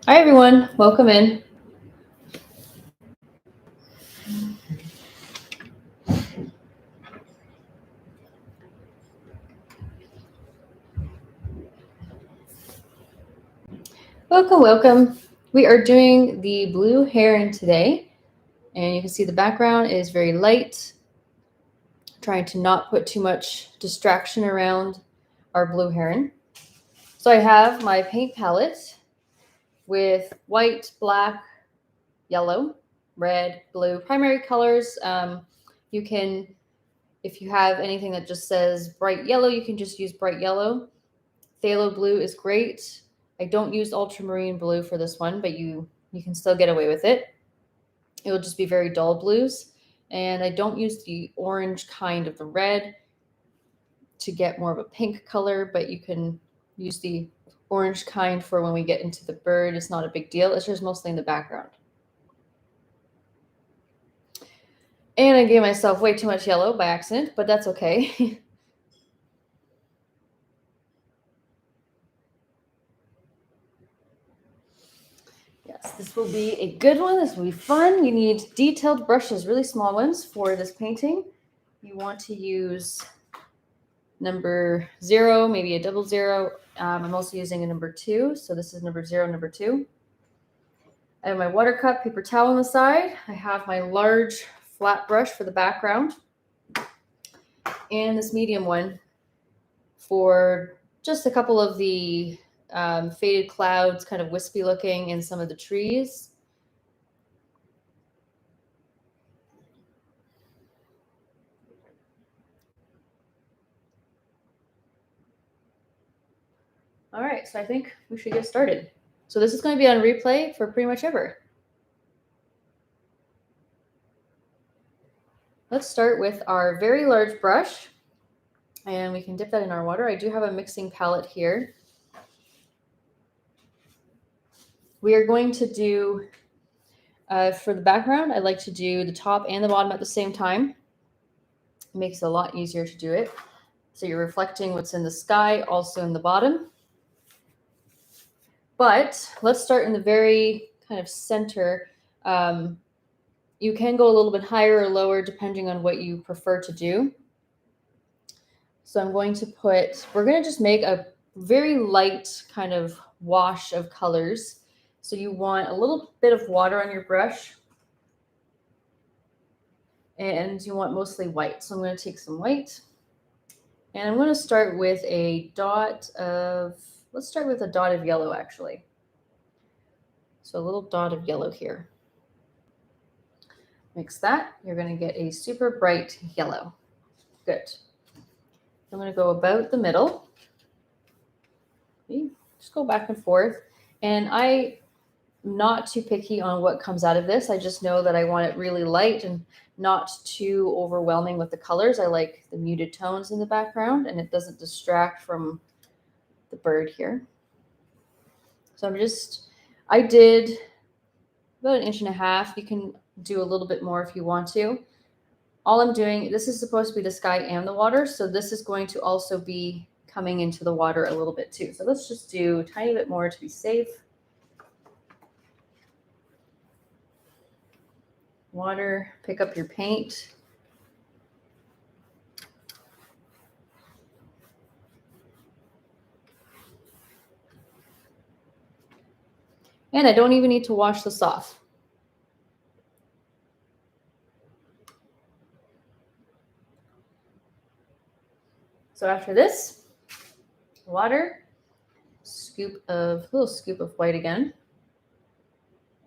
Hi, everyone. Welcome in. Welcome. We are doing the blue heron today, and you can see the background is very light, trying to not put too much distraction around our blue heron. So I have my paint palette with white, black, yellow, red, blue, primary colors. You can, if you have anything that just says bright yellow, you can just use bright yellow. Phthalo blue is great. I don't use ultramarine blue for this one, but you can still get away with it. It will just be very dull blues. And I don't use the orange kind of the red to get more of a pink color, but you can use the orange kind for when we get into the bird. It's not a big deal. It's just mostly in the background. And I gave myself way too much yellow by accident, but that's okay. Yes, this will be a good one. This will be fun. You need detailed brushes, really small ones for this painting. You want to use number 0, maybe a double 0. I'm also using a number 2, so this is number 0, number 2. I have my water cup, paper towel on the side. I have my large flat brush for the background, and this medium one for just a couple of the faded clouds, kind of wispy looking, in some of the trees. All right, so I think we should get started. So this is going to be on replay for pretty much ever. Let's start with our very large brush, and we can dip that in our water. I do have a mixing palette here. We are going to do, for the background, I like to do the top and the bottom at the same time. It makes it a lot easier to do it. So you're reflecting what's in the sky, also in the bottom. But let's start in the very kind of center. You can go a little bit higher or lower depending on what you prefer to do. So I'm going to we're going to just make a very light kind of wash of colors. So you want a little bit of water on your brush, and you want mostly white. So I'm going to take some white, and I'm going to start with let's start with a dot of yellow actually. So a little dot of yellow here. Mix that. You're going to get a super bright yellow. Good. I'm going to go about the middle. Just go back and forth. And I'm not too picky on what comes out of this. I just know that I want it really light and not too overwhelming with the colors. I like the muted tones in the background, and it doesn't distract from the bird here. So I did about 1.5 inches. You can do a little bit more if you want to. All I'm doing, this is supposed to be the sky and the water, so this is going to also be coming into the water a little bit too. So let's just do a tiny bit more to be safe. Water, pick up your paint. And I don't even need to wash this off. So after this, water, little scoop of white again,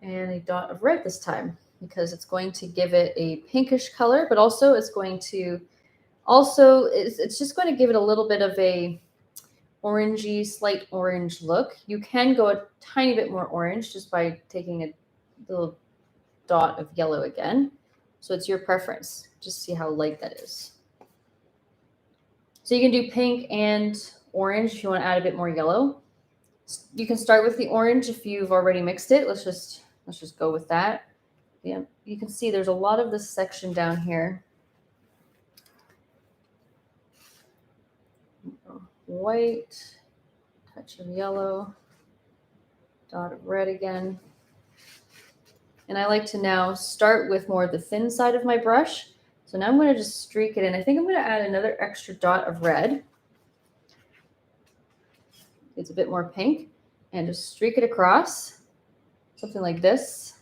and a dot of red this time, because it's going to give it a pinkish color, but also it's just going to give it a little bit of a orangey, slight orange look. You can go a tiny bit more orange just by taking a little dot of yellow again. So it's your preference. Just see how light that is. So you can do pink and orange if you want to add a bit more yellow. You can start with the orange if you've already mixed it. Let's just go with that. Yeah, you can see there's a lot of this section down here. White, touch of yellow. Dot of red again. And I like to now start with more of the thin side of my brush. So now I'm going to just streak it in. I think I'm going to add another extra dot of red. It's a bit more pink. And just streak it across, something like this,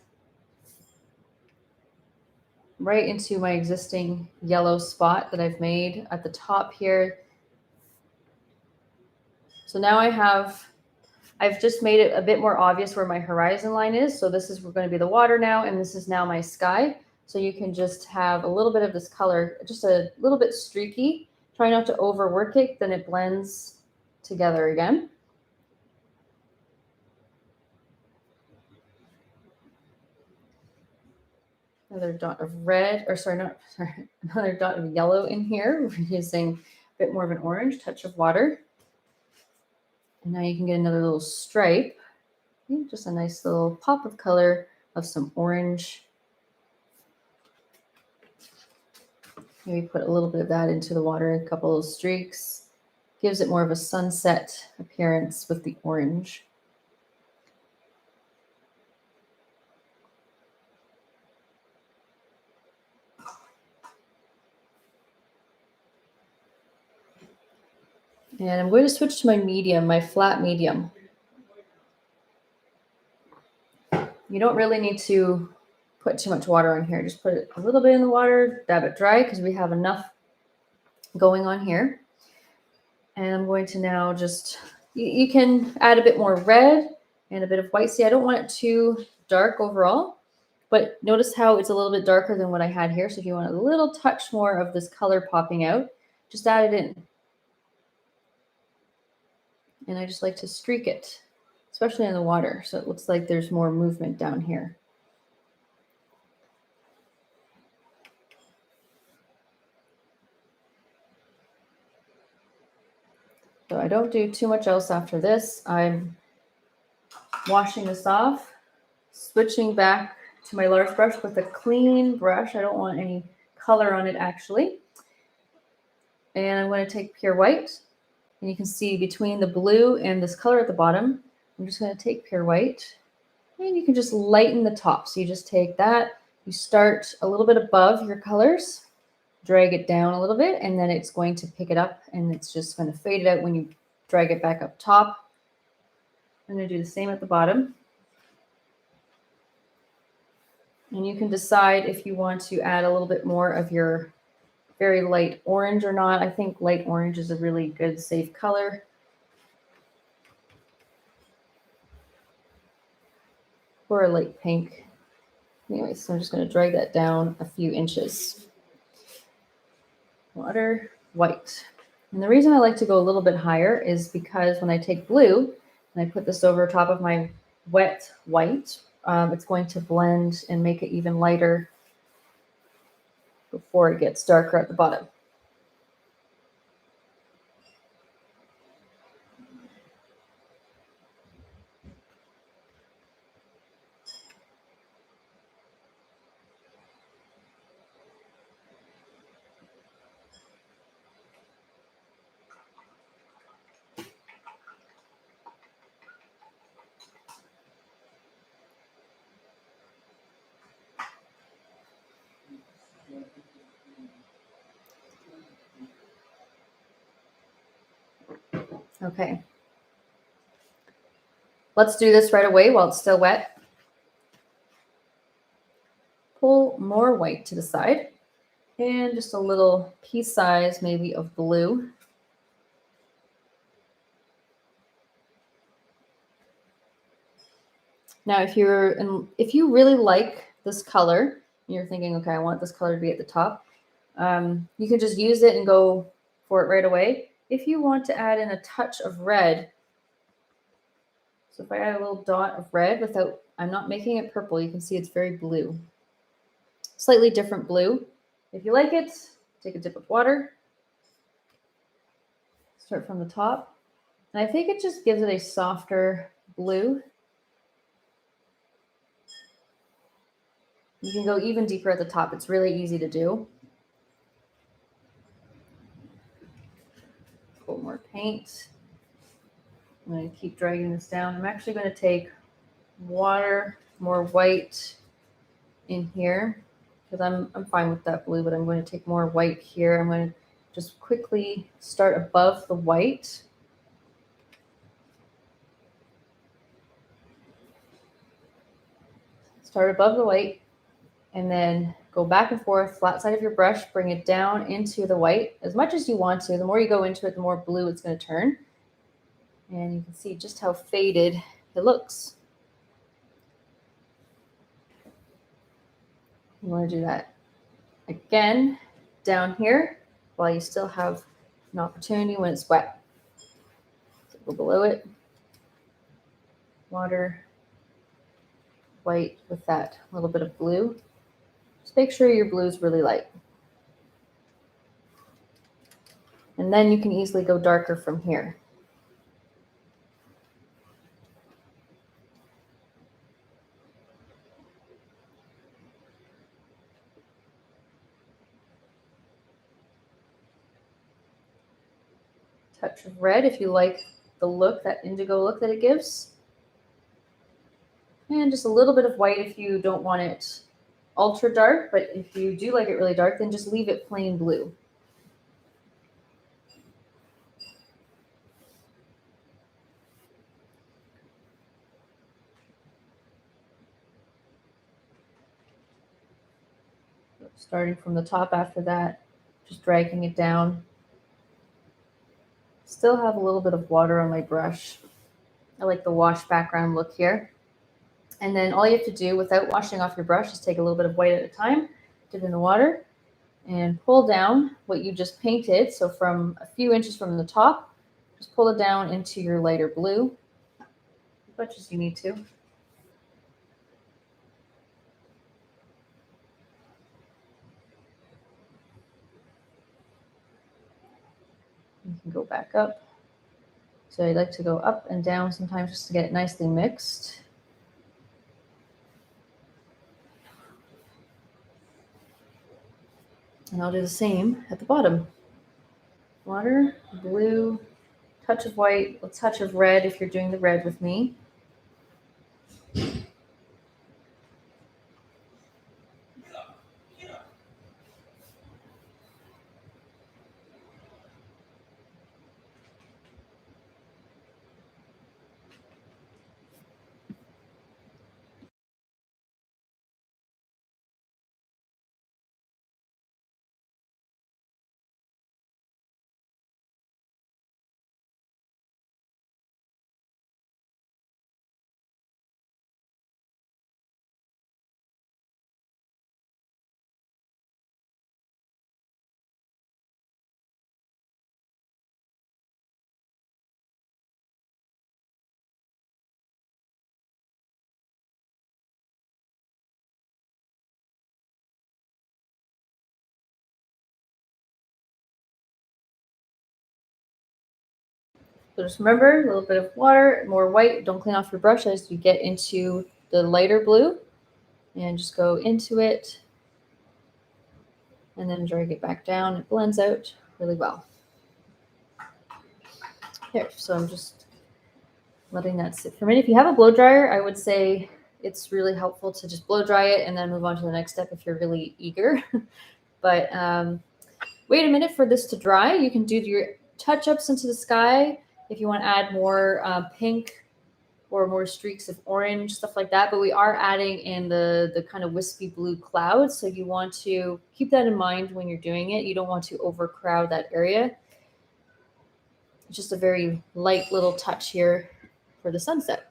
right into my existing yellow spot that I've made at the top here. So now I've just made it a bit more obvious where my horizon line is. So this is going to be the water now, and this is now my sky. So you can just have a little bit of this color, just a little bit streaky. Try not to overwork it, then it blends together again. Another dot of red, or sorry, another dot of yellow in here. We're using a bit more of an orange, touch of water. And now you can get another little stripe. Just a nice little pop of color of some orange. Maybe put a little bit of that into the water, a couple of streaks. Gives it more of a sunset appearance with the orange. And I'm going to switch to my medium, my flat medium. You don't really need to put too much water on here. Just put it a little bit in the water, dab it dry because we have enough going on here. And I'm going to now just, you can add a bit more red and a bit of white. See, I don't want it too dark overall, but notice how it's a little bit darker than what I had here. So if you want a little touch more of this color popping out, just add it in. And I just like to streak it, especially in the water. So it looks like there's more movement down here. So I don't do too much else after this. I'm washing this off, switching back to my large brush with a clean brush. I don't want any color on it actually. And I'm going to take pure white. And you can see between the blue and this color at the bottom, I'm just going to take pure white. And you can just lighten the top. So you just take that, you start a little bit above your colors, drag it down a little bit, and then it's going to pick it up and it's just going to fade it out when you drag it back up top. I'm going to do the same at the bottom. And you can decide if you want to add a little bit more of your very light orange or not. I think light orange is a really good, safe color. Or a light pink. Anyway, so I'm just going to drag that down a few inches. Water, white. And the reason I like to go a little bit higher is because when I take blue and I put this over top of my wet white, it's going to blend and make it even lighter before it gets darker at the bottom. Okay. Let's do this right away while it's still wet. Pull more white to the side and just a little pea size maybe of blue. Now, if you really like this color, and you're thinking, okay, I want this color to be at the top, you can just use it and go for it right away. If you want to add in a touch of red, so if I add a little dot of red I'm not making it purple, you can see it's very blue. Slightly different blue. If you like it, take a dip of water. Start from the top. And I think it just gives it a softer blue. You can go even deeper at the top. It's really easy to do. A little more paint. I'm going to keep dragging this down. I'm actually going to take water, more white in here, because I'm fine with that blue, but I'm going to take more white here. I'm going to just quickly start above the white. Start above the white, and then go back and forth, flat side of your brush, bring it down into the white as much as you want to. The more you go into it, the more blue it's going to turn. And you can see just how faded it looks. You want to do that again down here while you still have an opportunity when it's wet. So go below it, water, white with that little bit of blue. Just make sure your blue is really light. And then you can easily go darker from here. Touch of red if you like the look, that indigo look that it gives. And just a little bit of white if you don't want it ultra dark, but if you do like it really dark, then just leave it plain blue. Starting from the top after that, just dragging it down. Still have a little bit of water on my brush. I like the wash background look here. And then all you have to do without washing off your brush is take a little bit of white at a time, dip in the water, and pull down what you just painted. So from a few inches from the top, just pull it down into your lighter blue, as much as you need to. You can go back up. So I like to go up and down sometimes just to get it nicely mixed. And I'll do the same at the bottom. Water, blue, touch of white, a touch of red if you're doing the red with me. So just remember, a little bit of water, more white. Don't clean off your brush as you get into the lighter blue. And just go into it and then drag it back down. It blends out really well. Here, so I'm just letting that sit for a minute. If you have a blow dryer, I would say it's really helpful to just blow dry it and then move on to the next step if you're really eager. But wait a minute for this to dry. You can do your touch-ups into the sky if you want to add more pink or more streaks of orange, stuff like that. But we are adding in the kind of wispy blue clouds. So you want to keep that in mind when you're doing it. You don't want to overcrowd that area. It's just a very light little touch here for the sunset.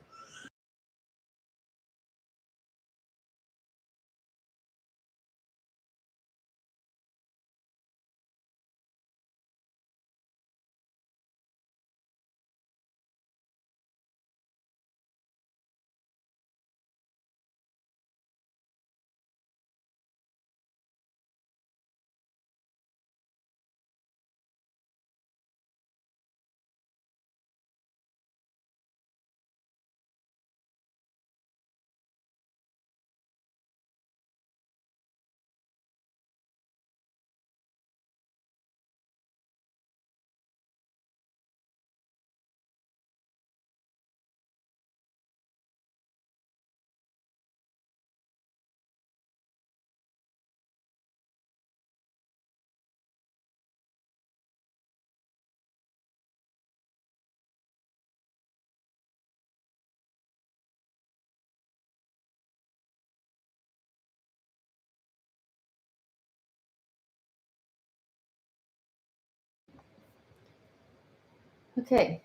Okay,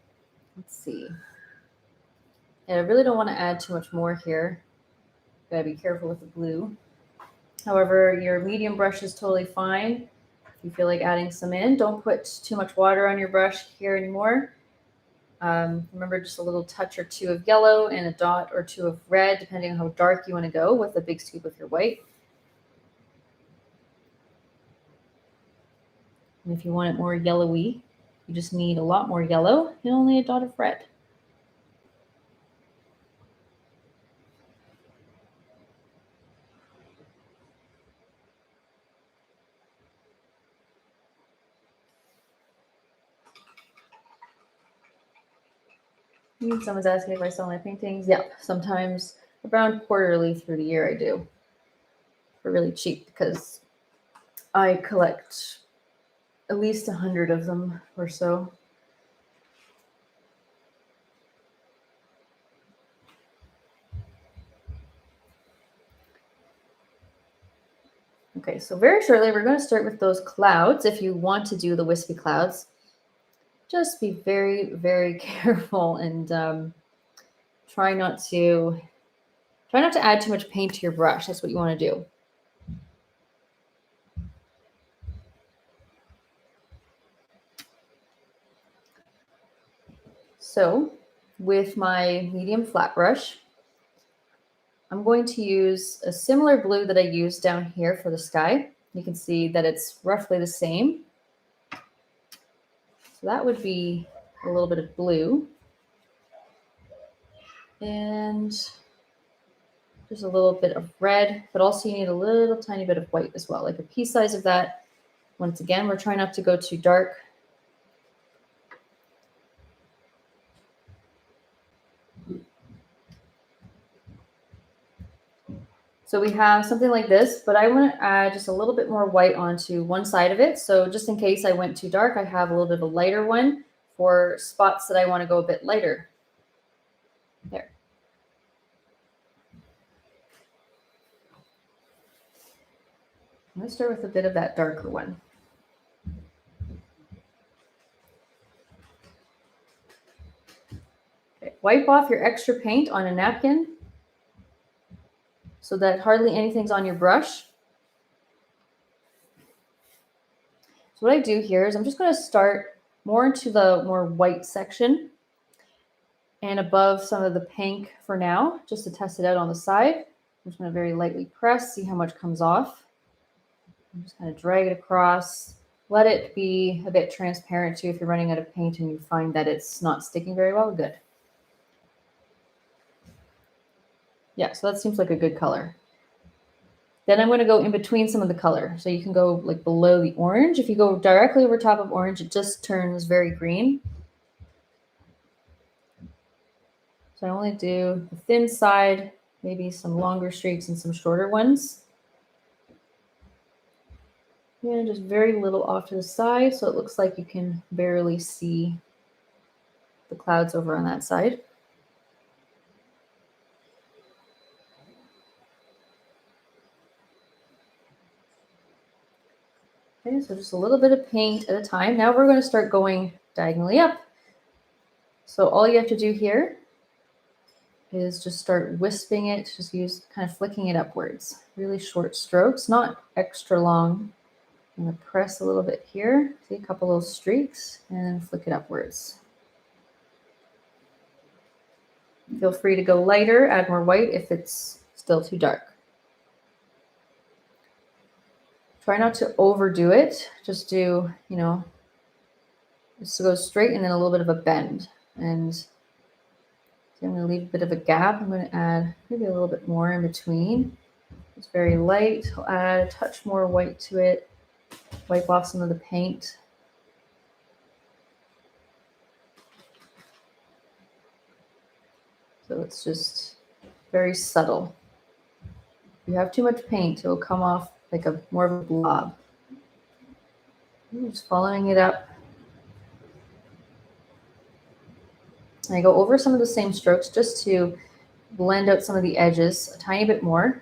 let's see. And I really don't want to add too much more here. Gotta be careful with the blue. However, your medium brush is totally fine. If you feel like adding some in, don't put too much water on your brush here anymore. Remember, just a little touch or two of yellow and a dot or two of red, depending on how dark you want to go with a big scoop of your white. And if you want it more yellowy, you just need a lot more yellow and only a dot of red. Someone's asking if I sell my paintings. Yep, sometimes around quarterly through the year I do. For really cheap because I collect at least 100 of them or so. Okay, so very shortly we're going to start with those clouds. If you want to do the wispy clouds, just be very, very careful and try not to add too much paint to your brush. That's what you want to do. So with my medium flat brush, I'm going to use a similar blue that I used down here for the sky. You can see that it's roughly the same. So that would be a little bit of blue. And just a little bit of red, but also you need a little tiny bit of white as well, like a pea size of that. Once again, we're trying not to go too dark. So we have something like this, but I want to add just a little bit more white onto one side of it. So just in case I went too dark, I have a little bit of a lighter one for spots that I want to go a bit lighter. There. I'm going to start with a bit of that darker one. Okay. Wipe off your extra paint on a napkin so that hardly anything's on your brush. So what I do here is I'm just going to start more into the more white section and above some of the pink for now, just to test it out on the side. I'm just going to very lightly press, see how much comes off. I'm just going to drag it across. Let it be a bit transparent too if you're running out of paint and you find that it's not sticking very well. Good. Yeah, so that seems like a good color. Then I'm going to go in between some of the color. So you can go like below the orange. If you go directly over top of orange, it just turns very green. So I only do the thin side, maybe some longer streaks and some shorter ones. And just very little off to the side, so it looks like you can barely see the clouds over on that side. Okay, so just a little bit of paint at a time. Now we're going to start going diagonally up. So all you have to do here is just start wisping it, just use kind of flicking it upwards. Really short strokes, not extra long. I'm going to press a little bit here, see a couple of those streaks, and flick it upwards. Feel free to go lighter, add more white if it's still too dark. Try not to overdo it. Just do, just go straight and then a little bit of a bend. And so I'm going to leave a bit of a gap. I'm going to add maybe a little bit more in between. It's very light. I'll add a touch more white to it. Wipe off some of the paint. So it's just very subtle. If you have too much paint, it'll come off like more of a blob. I'm just following it up. And I go over some of the same strokes just to blend out some of the edges a tiny bit more.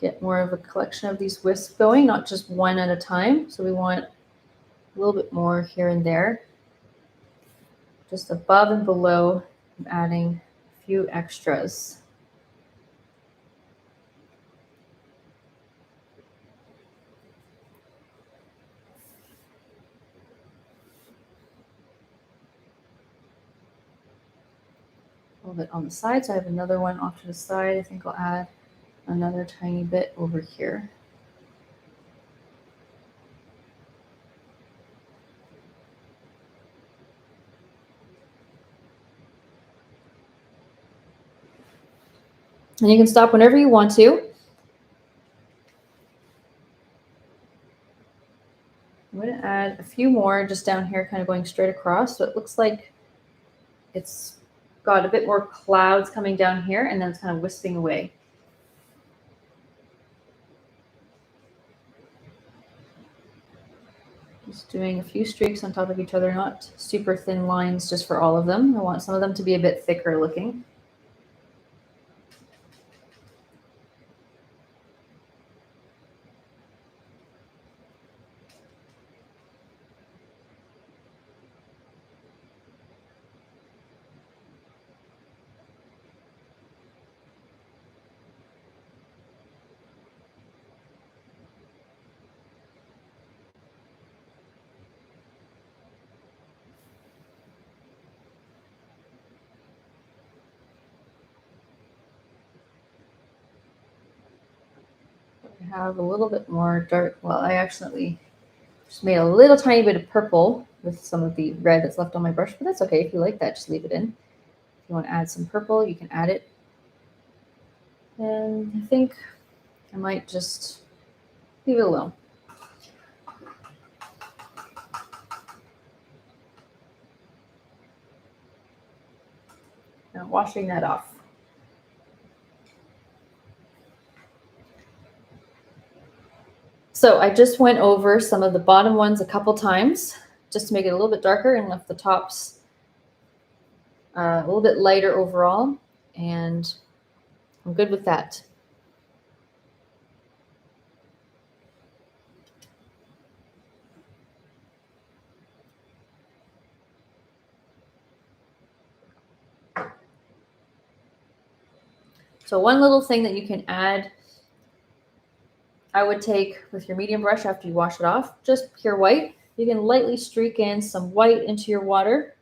get more of a collection of these wisps going, not just one at a time. So we want a little bit more here and there. Just above and below, I'm adding a few extras. A little bit on the side, so I have another one off to the side. I think I'll add another tiny bit over here. And you can stop whenever you want to. I'm going to add a few more just down here, kind of going straight across. So it looks like it's got a bit more clouds coming down here, and then it's kind of wisping away. Just doing a few streaks on top of each other, not super thin lines just for all of them. I want some of them to be a bit thicker looking. I have a little bit more dark. Well, I accidentally just made a little tiny bit of purple with some of the red that's left on my brush, but that's okay. If you like that, just leave it in. If you want to add some purple, you can add it. And I think I might just leave it alone. Now washing that off. So I just went over some of the bottom ones a couple times just to make it a little bit darker and left the tops a little bit lighter overall. And I'm good with that. So one little thing that you can add, I would take with your medium brush after you wash it off, just pure white. You can lightly streak in some white into your water.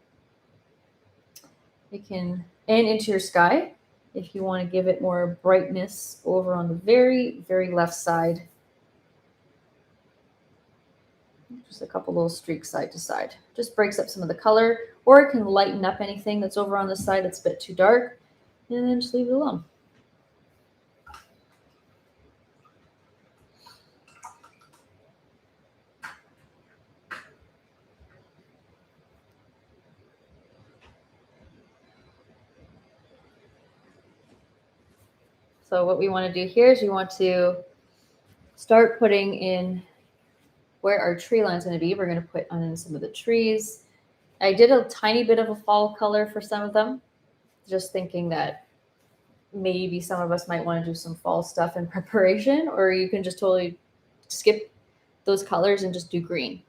You can, and into your sky, if you want to give it more brightness over on the very, very left side. Just a couple little streaks side to side. Just breaks up some of the color, or it can lighten up anything that's over on the side that's a bit too dark, and then just leave it alone. So what we want to do here is we want to start putting in where our tree line is going to be. We're going to put on some of the trees. I did a tiny bit of a fall color for some of them, just thinking that maybe some of us might want to do some fall stuff in preparation, or you can just totally skip those colors and just do green.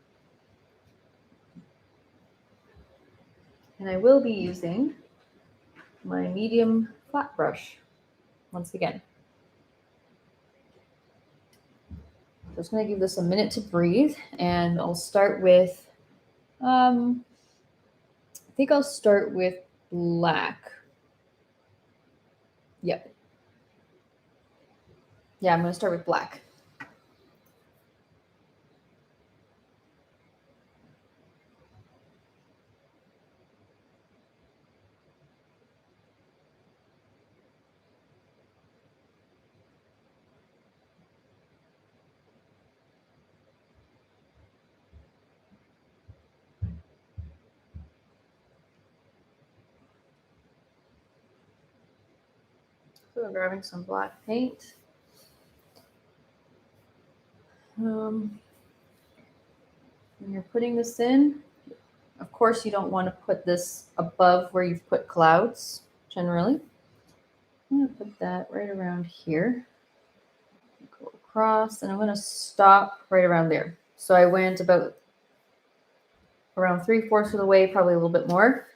And I will be using my medium flat brush once again. Just going to give this a minute to breathe, and I'll start with, I think I'll start with black. Yep. Yeah, I'm going to start with black. So I'm grabbing some black paint. When you're putting this in, of course, you don't want to put this above where you've put clouds, generally. I'm going to put that right around here. across, and I'm going to stop right around there. So I went about around 3/4 of the way, probably a little bit more.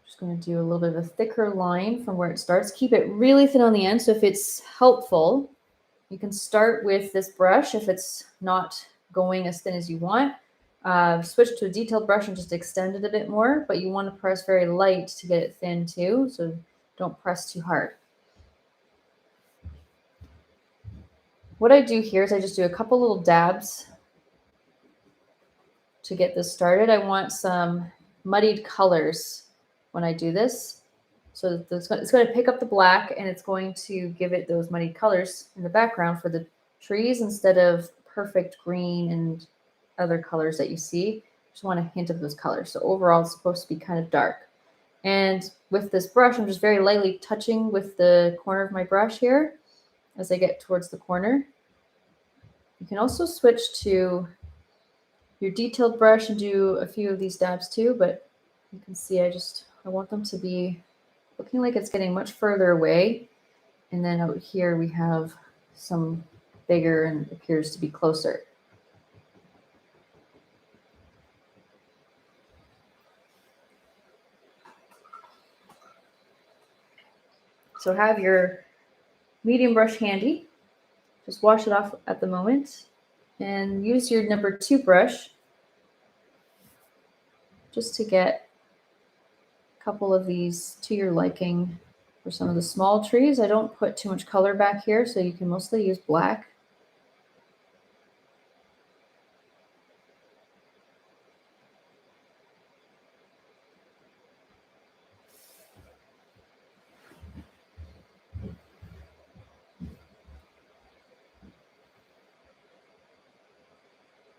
Just going to do a little bit of a thicker line from where it starts. Keep it really thin on the end. So if it's helpful, you can start with this brush if it's not going as thin as you want. Switch to a detailed brush and just extend it a bit more, but you want to press very light to get it thin too, so don't press too hard. What I do here is I just do a couple little dabs to get this started. I want some muddied colors when I do this. So it's going to pick up the black and it's going to give it those muddied colors in the background for the trees instead of perfect green and other colors that you see. Just want a hint of those colors. So overall, it's supposed to be kind of dark. And with this brush, I'm just very lightly touching with the corner of my brush here as I get towards the corner. You can also switch to your detailed brush and do a few of these dabs too, but you can see I want them to be looking like it's getting much further away. And then out here we have some bigger and appears to be closer. So have your medium brush handy. Just wash it off at the moment and use your number 2 brush just to get a couple of these to your liking. For some of the small trees, I don't put too much color back here, so you can mostly use black.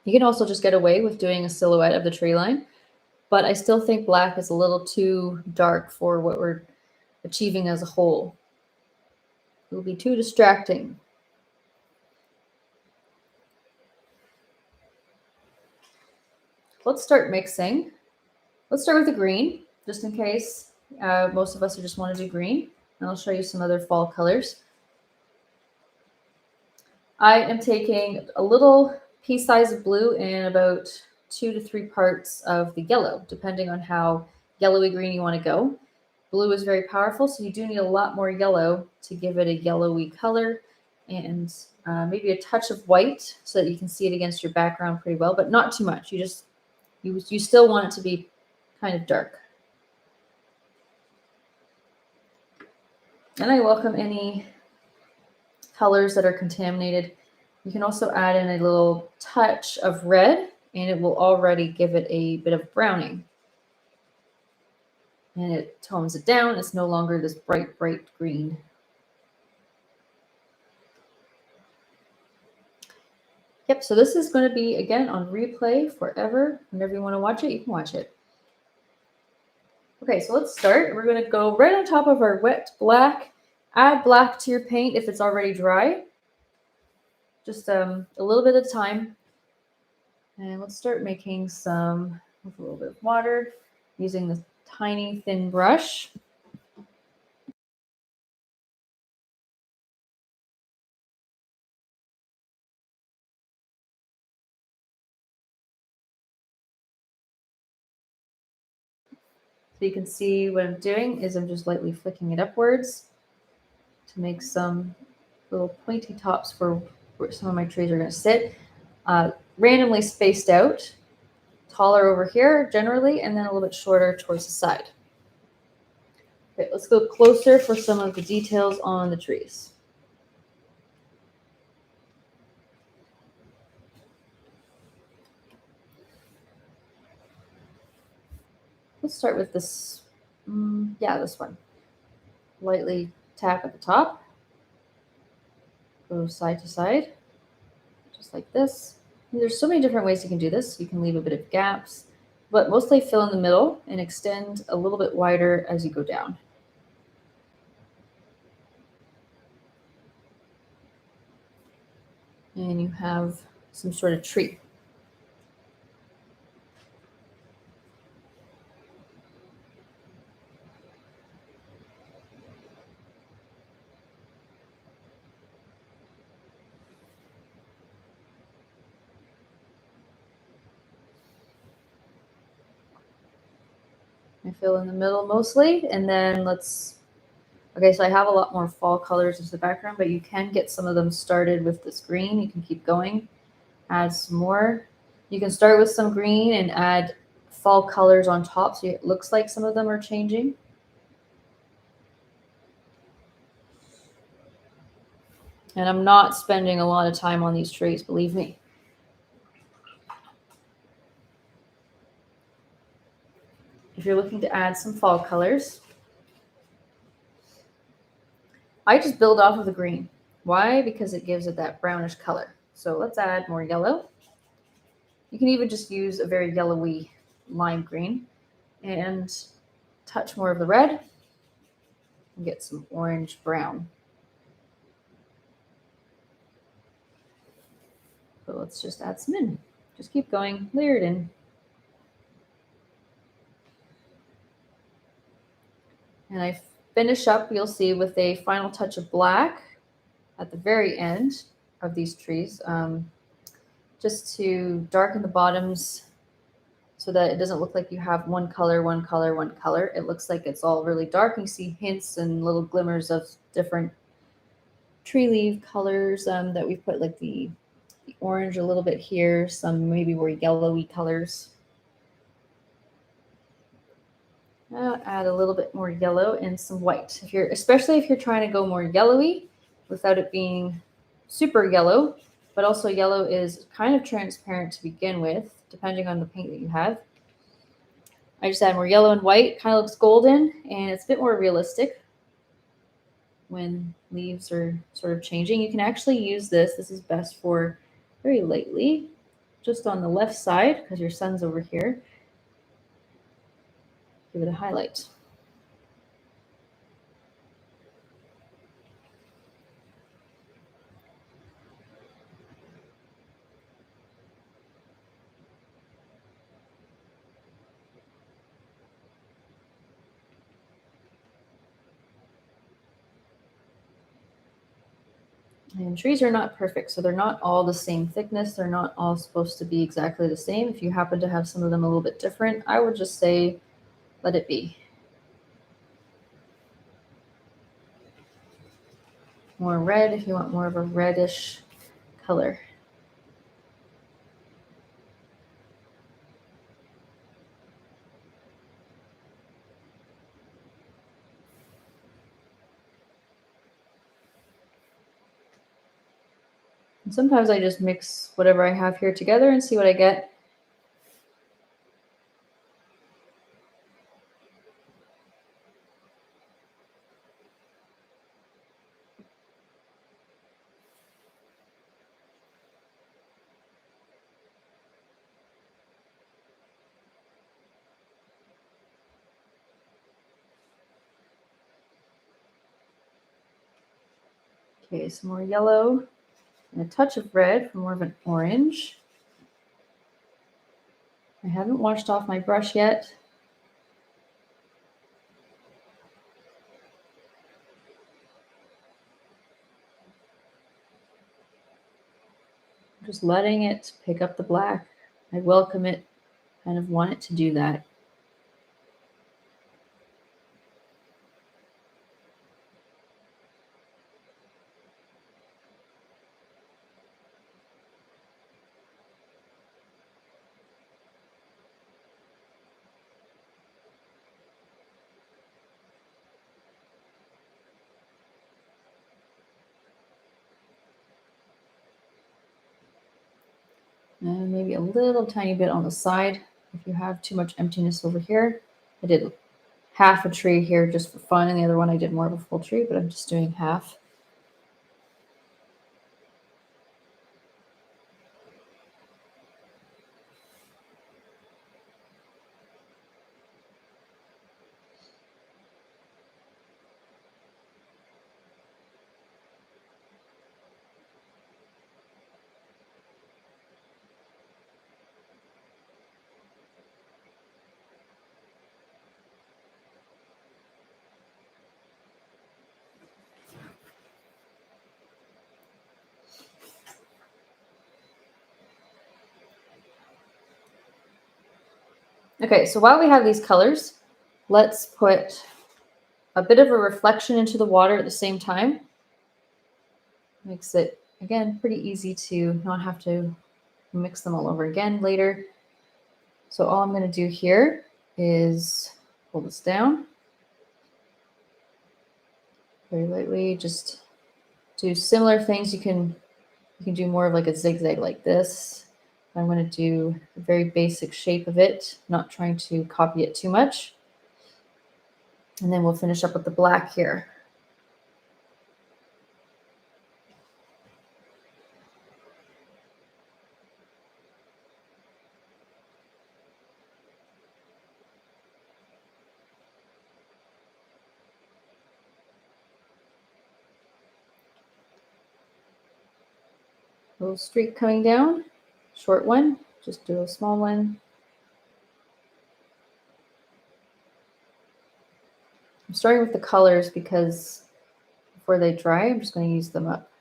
You can also just get away with doing a silhouette of the tree line, but I still think black is a little too dark for what we're achieving as a whole. It will be too distracting. Let's start mixing. Let's start with the green, just in case most of us just want to do green. And I'll show you some other fall colors. I am taking a little pea size of blue and about 2 to 3 parts of the yellow, depending on how yellowy green you want to go. Blue is very powerful, so you do need a lot more yellow to give it a yellowy color, and maybe a touch of white so that you can see it against your background pretty well, but not too much. You still want it to be kind of dark. And I welcome any colors that are contaminated. You can also add in a little touch of red, and it will already give it a bit of browning. And it tones it down. It's no longer this bright, bright green. Yep, so this is going to be, again, on replay forever. Whenever you want to watch it, you can watch it. Okay, so let's start. We're going to go right on top of our wet black. Add black to your paint if it's already dry. Just a little bit at a time. And let's start making some with a little bit of water using this tiny thin brush. So you can see what I'm doing is I'm just lightly flicking it upwards to make some little pointy tops for where some of my trees are going to sit. Randomly spaced out, taller over here generally, and then a little bit shorter towards the side. Okay, let's go closer for some of the details on the trees. Let's start with this, this one. Lightly tap at the top, go side to side, just like this. And there's so many different ways you can do this. You can leave a bit of gaps, but mostly fill in the middle and extend a little bit wider as you go down. And you have some sort of tree. I fill in the middle mostly, and then okay, so I have a lot more fall colors as the background, but you can get some of them started with this green. You can keep going, add some more. You can start with some green and add fall colors on top, so it looks like some of them are changing. And I'm not spending a lot of time on these trees, believe me. If you're looking to add some fall colors, I just build off of the green. Why? Because it gives it that brownish color. So let's add more yellow. You can even just use a very yellowy lime green and touch more of the red and get some orange brown. So let's just add some in. Just keep going, layer it in. And I finish up, you'll see, with a final touch of black at the very end of these trees, just to darken the bottoms so that it doesn't look like you have one color, one color, one color. It looks like it's all really dark. You see hints and little glimmers of different tree leaf colors that we've put, like the orange a little bit here, some maybe more yellowy colors. I'll add a little bit more yellow and some white. Especially if you're trying to go more yellowy without it being super yellow, but also yellow is kind of transparent to begin with, depending on the paint that you have. I just add more yellow and white, kind of looks golden, and it's a bit more realistic when leaves are sort of changing. You can actually use this. This is best for very lightly, just on the left side, because your sun's over here. Give it a highlight. And trees are not perfect, so they're not all the same thickness. They're not all supposed to be exactly the same. If you happen to have some of them a little bit different, I would just say, let it be. More red if you want more of a reddish color. And sometimes I just mix whatever I have here together and see what I get. Okay, some more yellow and a touch of red for more of an orange. I haven't washed off my brush yet. I'm just letting it pick up the black. I welcome it, kind of want it to do that. And maybe a little tiny bit on the side if you have too much emptiness over here. I did half a tree here just for fun, and the other one I did more of a full tree, but I'm just doing half. Okay, so while we have these colors, let's put a bit of a reflection into the water at the same time. Makes it, again, pretty easy to not have to mix them all over again later. So all I'm going to do here is pull this down very lightly. Just do similar things. You can do more of like a zigzag like this. I'm going to do a very basic shape of it, not trying to copy it too much. And then we'll finish up with the black here. Little streak coming down, short one, just do a small one. I'm starting with the colors because before they dry, I'm just going to use them up.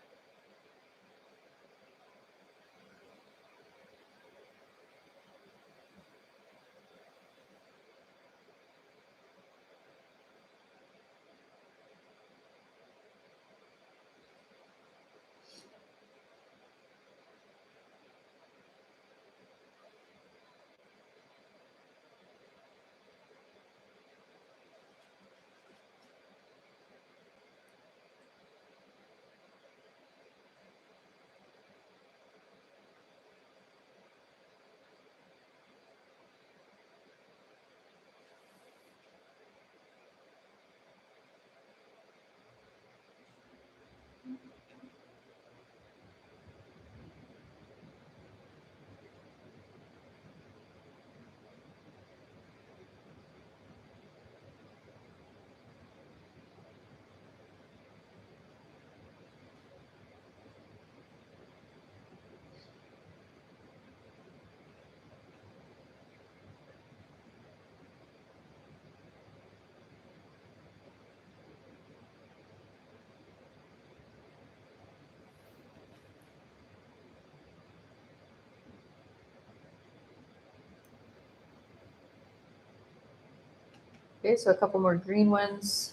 Okay, so a couple more green ones.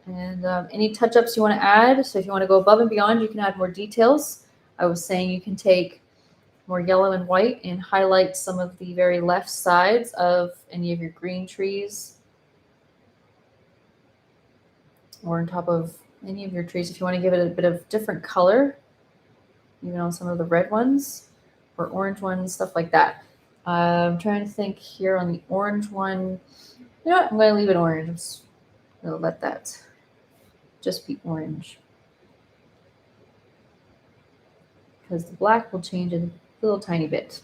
And any touch-ups you want to add. So if you want to go above and beyond, you can add more details. I was saying you can take more yellow and white and highlight some of the very left sides of any of your green trees, or on top of any of your trees if you want to give it a bit of different color, even on some of the red ones or orange ones, stuff like that. I'm trying to think here on the orange one. You know what? I'm going to leave it orange. I'm just going to let that just be orange, because the black will change a little tiny bit.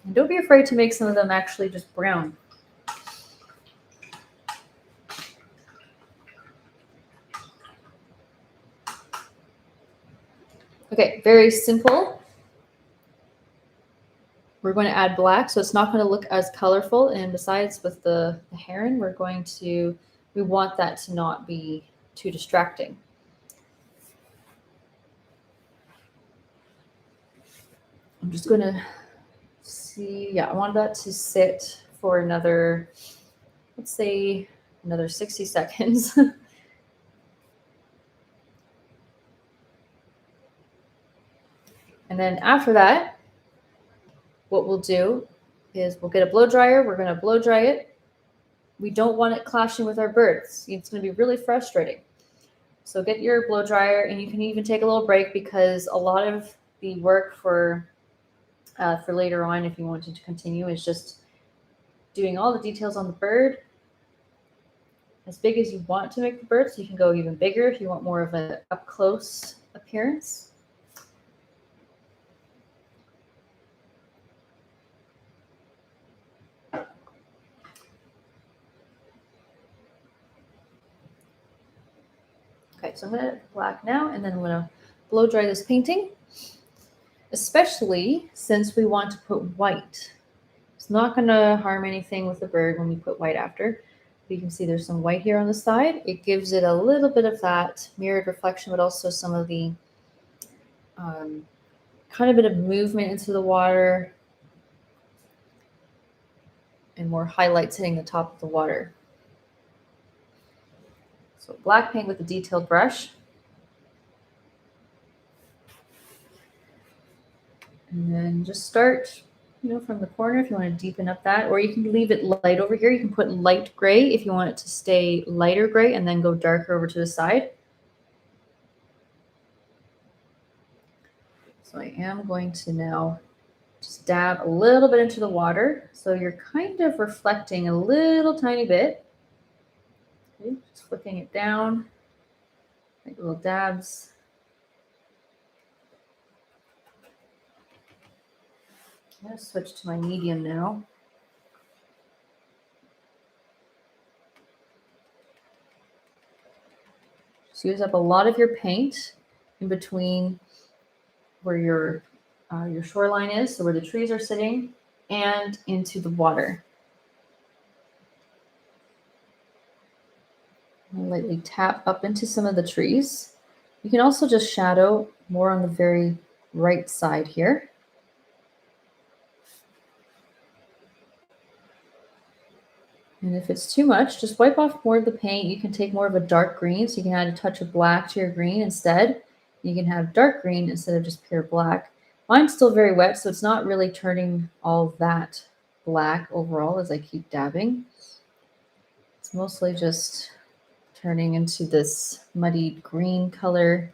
And don't be afraid to make some of them actually just brown. Okay, very simple. We're going to add black, so it's not going to look as colorful. And besides, with the heron, we want that to not be too distracting. I'm just going to see, yeah, I want that to sit for another, let's say, another 60 seconds. And then after that, what we'll do is we'll get a blow dryer. We're going to blow dry it. We don't want it clashing with our birds. It's going to be really frustrating. So get your blow dryer, and you can even take a little break, because a lot of the work for later on, if you wanted to continue, is just doing all the details on the bird as big as you want to make the bird. So you can go even bigger if you want more of an up close appearance. Okay, so I'm going to black now, and then I'm going to blow dry this painting, especially since we want to put white. It's not going to harm anything with the bird when we put white after. But you can see there's some white here on the side. It gives it a little bit of that mirrored reflection, but also some of the kind of bit of movement into the water and more highlights hitting the top of the water. So black paint with a detailed brush. And then just start, from the corner if you want to deepen up that, or you can leave it light over here. You can put light gray if you want it to stay lighter gray and then go darker over to the side. So I am going to now just dab a little bit into the water. So you're kind of reflecting a little tiny bit. Okay, just flicking it down, like little dabs. I'm going to switch to my medium now. Just use up a lot of your paint in between where your shoreline is, so where the trees are sitting, and into the water. I'll lightly tap up into some of the trees. You can also just shadow more on the very right side here. And if it's too much, just wipe off more of the paint. You can take more of a dark green, so you can add a touch of black to your green instead. You can have dark green instead of just pure black. Mine's still very wet, so it's not really turning all that black overall as I keep dabbing. It's mostly just turning into this muddy green color.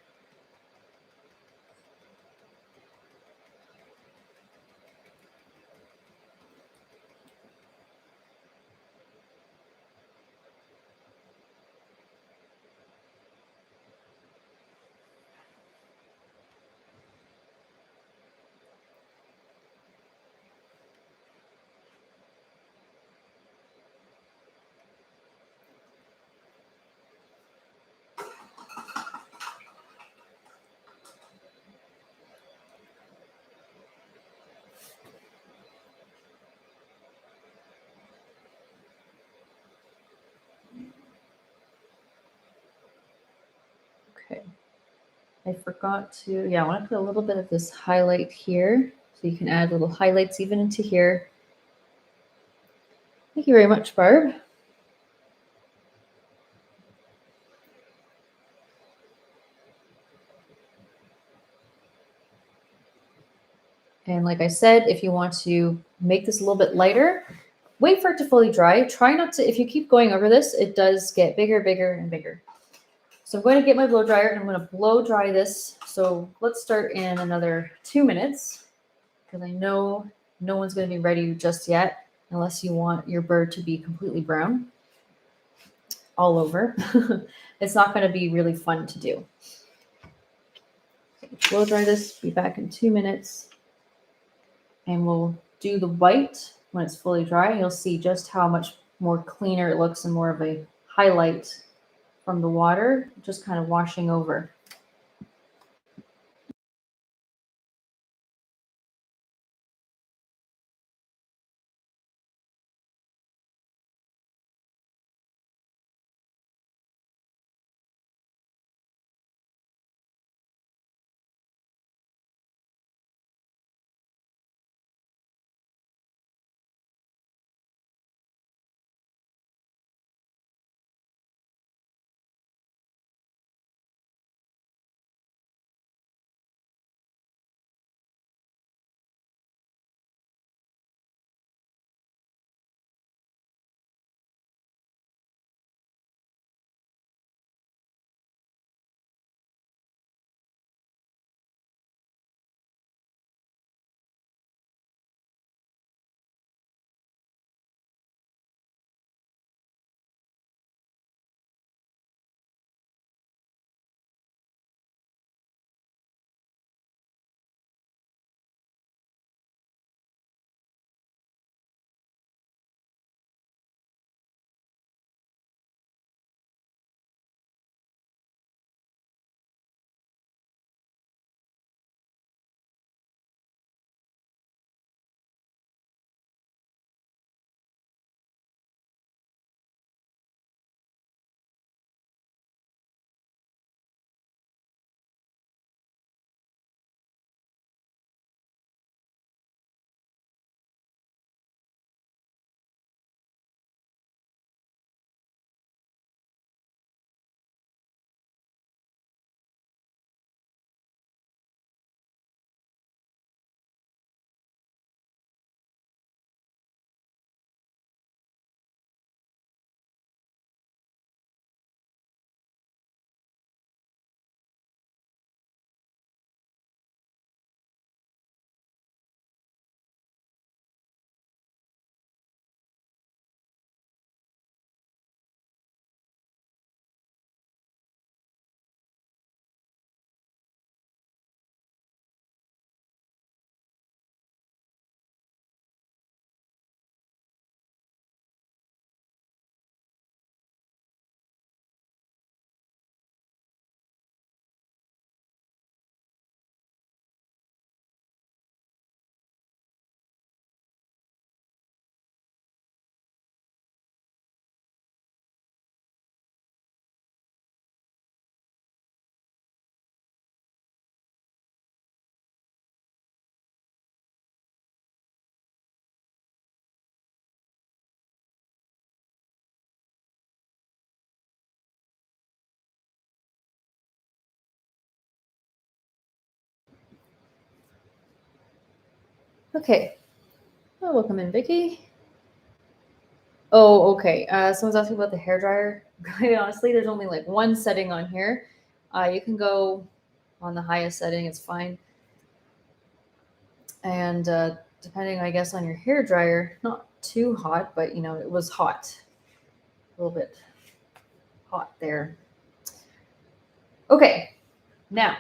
Okay. I forgot to, I want to put a little bit of this highlight here. So you can add little highlights even into here. Thank you very much, Barb. And like I said, if you want to make this a little bit lighter, wait for it to fully dry. Try not to, if you keep going over this, it does get bigger, bigger, and bigger. So I'm going to get my blow dryer and I'm going to blow dry this. So let's start in another 2 minutes because I know no one's going to be ready just yet unless you want your bird to be completely brown all over. It's not going to be really fun to do. Blow dry this, be back in 2 minutes. And we'll do the white when it's fully dry. You'll see just how much more cleaner it looks and more of a highlight from the water, just kind of washing over. Okay. Oh, welcome in, Vicky. Oh, okay. Someone's asking about the hairdryer. Quite honestly, there's only like one setting on here. You can go on the highest setting, it's fine. And depending, I guess, on your hairdryer, not too hot, but you know, it was hot. A little bit hot there. Okay, now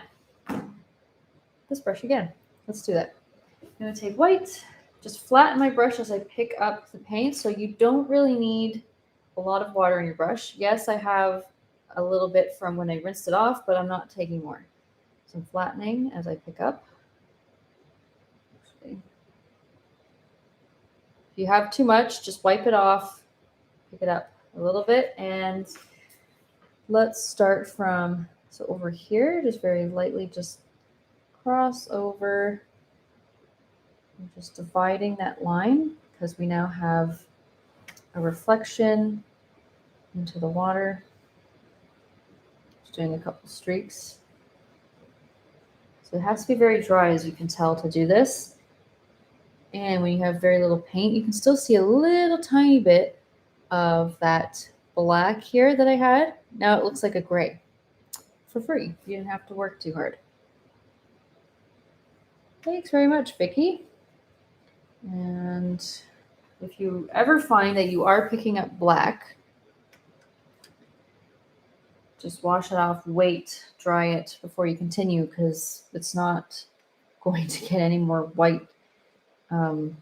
this brush again. Let's do that. I'm gonna take white, just flatten my brush as I pick up the paint, so you don't really need a lot of water in your brush. Yes, I have a little bit from when I rinsed it off, but I'm not taking more. So I'm flattening as I pick up. If you have too much, just wipe it off, pick it up a little bit, and let's start from, so over here, just very lightly just cross over, and just dividing that line because we now have a reflection into the water. Just doing a couple streaks. So it has to be very dry, as you can tell, to do this. And when you have very little paint, you can still see a little tiny bit of that black here that I had. Now it looks like a gray for free. You didn't have to work too hard. Thanks very much, Vicky. And if you ever find that you are picking up black, just wash it off, wait, dry it before you continue, because it's not going to get any more white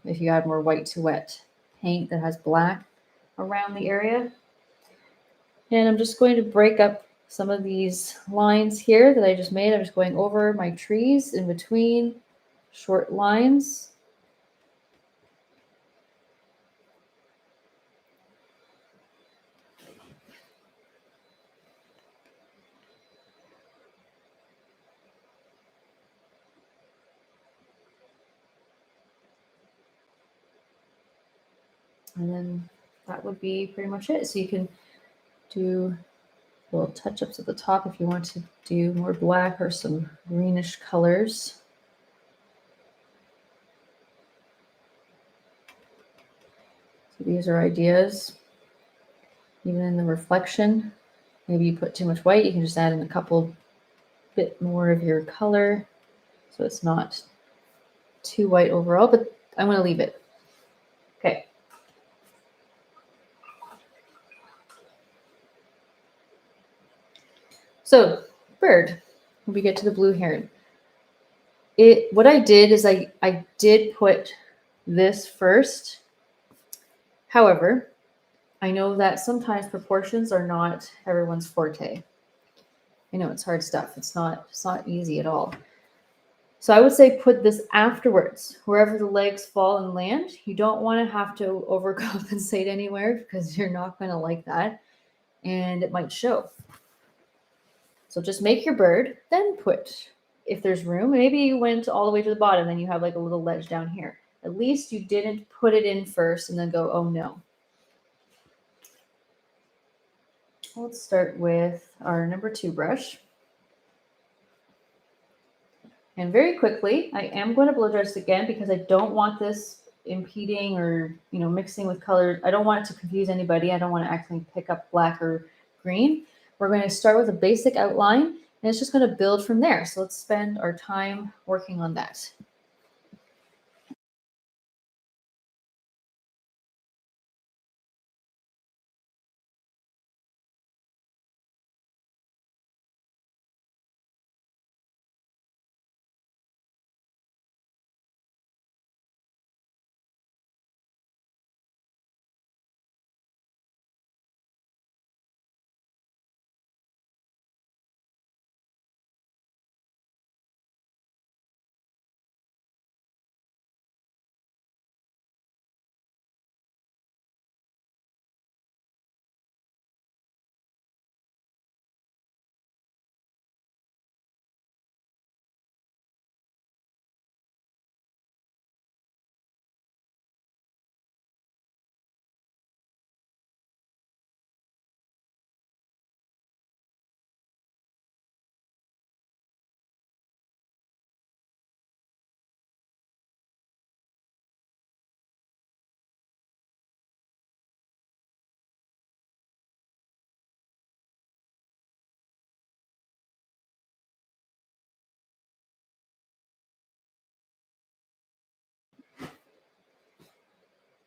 if you add more white to wet paint that has black around the area. And I'm just going to break up some of these lines here that I just made. I'm just going over my trees in between short lines. And then that would be pretty much it. So you can do little touch-ups at the top if you want to do more black or some greenish colors. So these are ideas. Even in the reflection, maybe you put too much white, you can just add in a couple bit more of your color so it's not too white overall, but I'm going to leave it. Okay. So, bird, when we get to the blue heron. What I did is I did put this first. However, I know that sometimes proportions are not everyone's forte. I know it's hard stuff. It's not easy at all. So I would say put this afterwards, wherever the legs fall and land. You don't want to have to overcompensate anywhere because you're not going to like that, and it might show. So just make your bird, then put, if there's room, maybe you went all the way to the bottom, then you have like a little ledge down here. At least you didn't put it in first and then go, oh no. Let's start with our number 2 brush. And very quickly, I am going to blow dry this again because I don't want this impeding or mixing with color. I don't want it to confuse anybody. I don't want to accidentally pick up black or green. We're going to start with a basic outline, and it's just going to build from there. So let's spend our time working on that.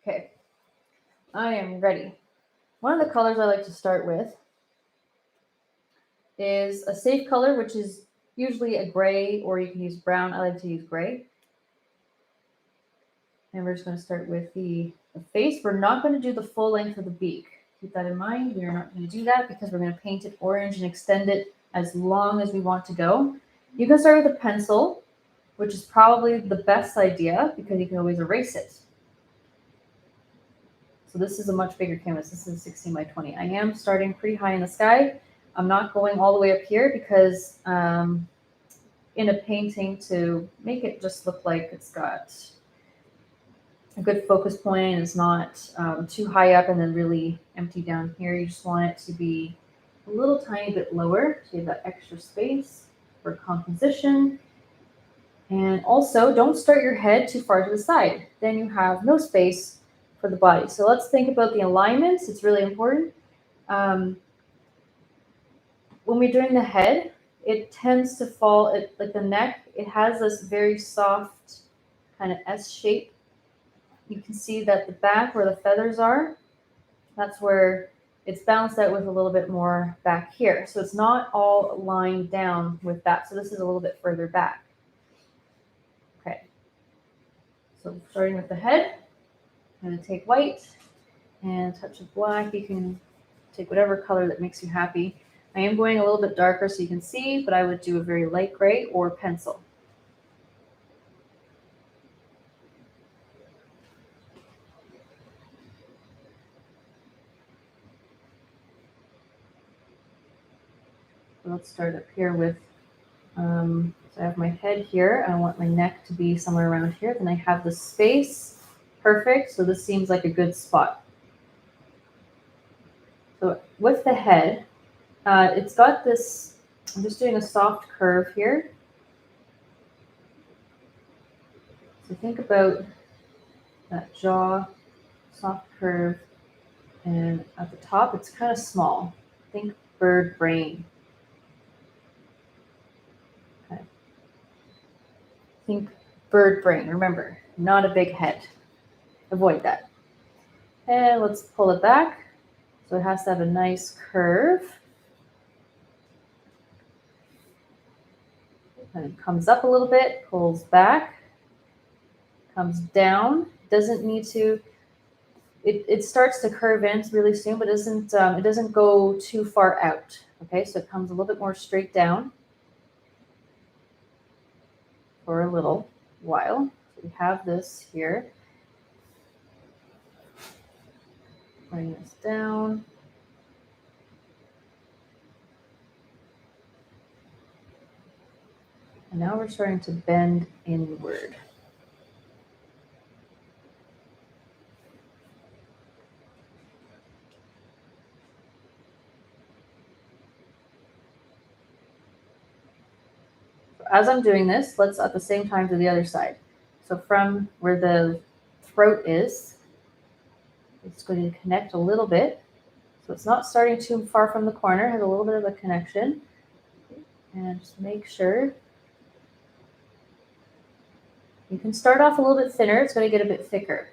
Okay, I am ready. One of the colors I like to start with is a safe color, which is usually a gray, or you can use brown. I like to use gray. And we're just going to start with the face. We're not going to do the full length of the beak. Keep that in mind. We are not going to do that because we're going to paint it orange and extend it as long as we want to go. You can start with a pencil, which is probably the best idea because you can always erase it. So this is a much bigger canvas. This is 16 by 20. I am starting pretty high in the sky. I'm not going all the way up here because in a painting, to make it just look like it's got a good focus point, it's not too high up and then really empty down here. You just want it to be a little tiny bit lower so you have that extra space for composition. And also, don't start your head too far to the side. Then you have no space for the body. So let's think about the alignments. It's really important. When we're doing the head, it tends to fall, like the neck, it has this very soft kind of S shape. You can see that the back where the feathers are, that's where it's balanced out with a little bit more back here. So it's not all lined down with that. So this is a little bit further back. Okay. So starting with the head, I'm going to take white and a touch of black. You can take whatever color that makes you happy. I am going a little bit darker so you can see, but I would do a very light gray or pencil. Let's start up here with, so I have my head here. I want my neck to be somewhere around here. Then I have the space. Perfect. So this seems like a good spot. So with the head, it's got this, I'm just doing a soft curve here. So think about that jaw, soft curve, and at the top, it's kind of small. Think bird brain. Okay. Think bird brain. Remember, not a big head. Avoid that. And let's pull it back. So it has to have a nice curve. And it comes up a little bit, pulls back, comes down. Doesn't need to. It starts to curve in really soon, but it doesn't go too far out. Okay, so it comes a little bit more straight down for a little while. So we have this here. Bring this down. And now we're starting to bend inward. As I'm doing this, let's at the same time do the other side. So from where the throat is, it's going to connect a little bit. So it's not starting too far from the corner, it has a little bit of a connection. And just make sure. You can start off a little bit thinner, it's going to get a bit thicker.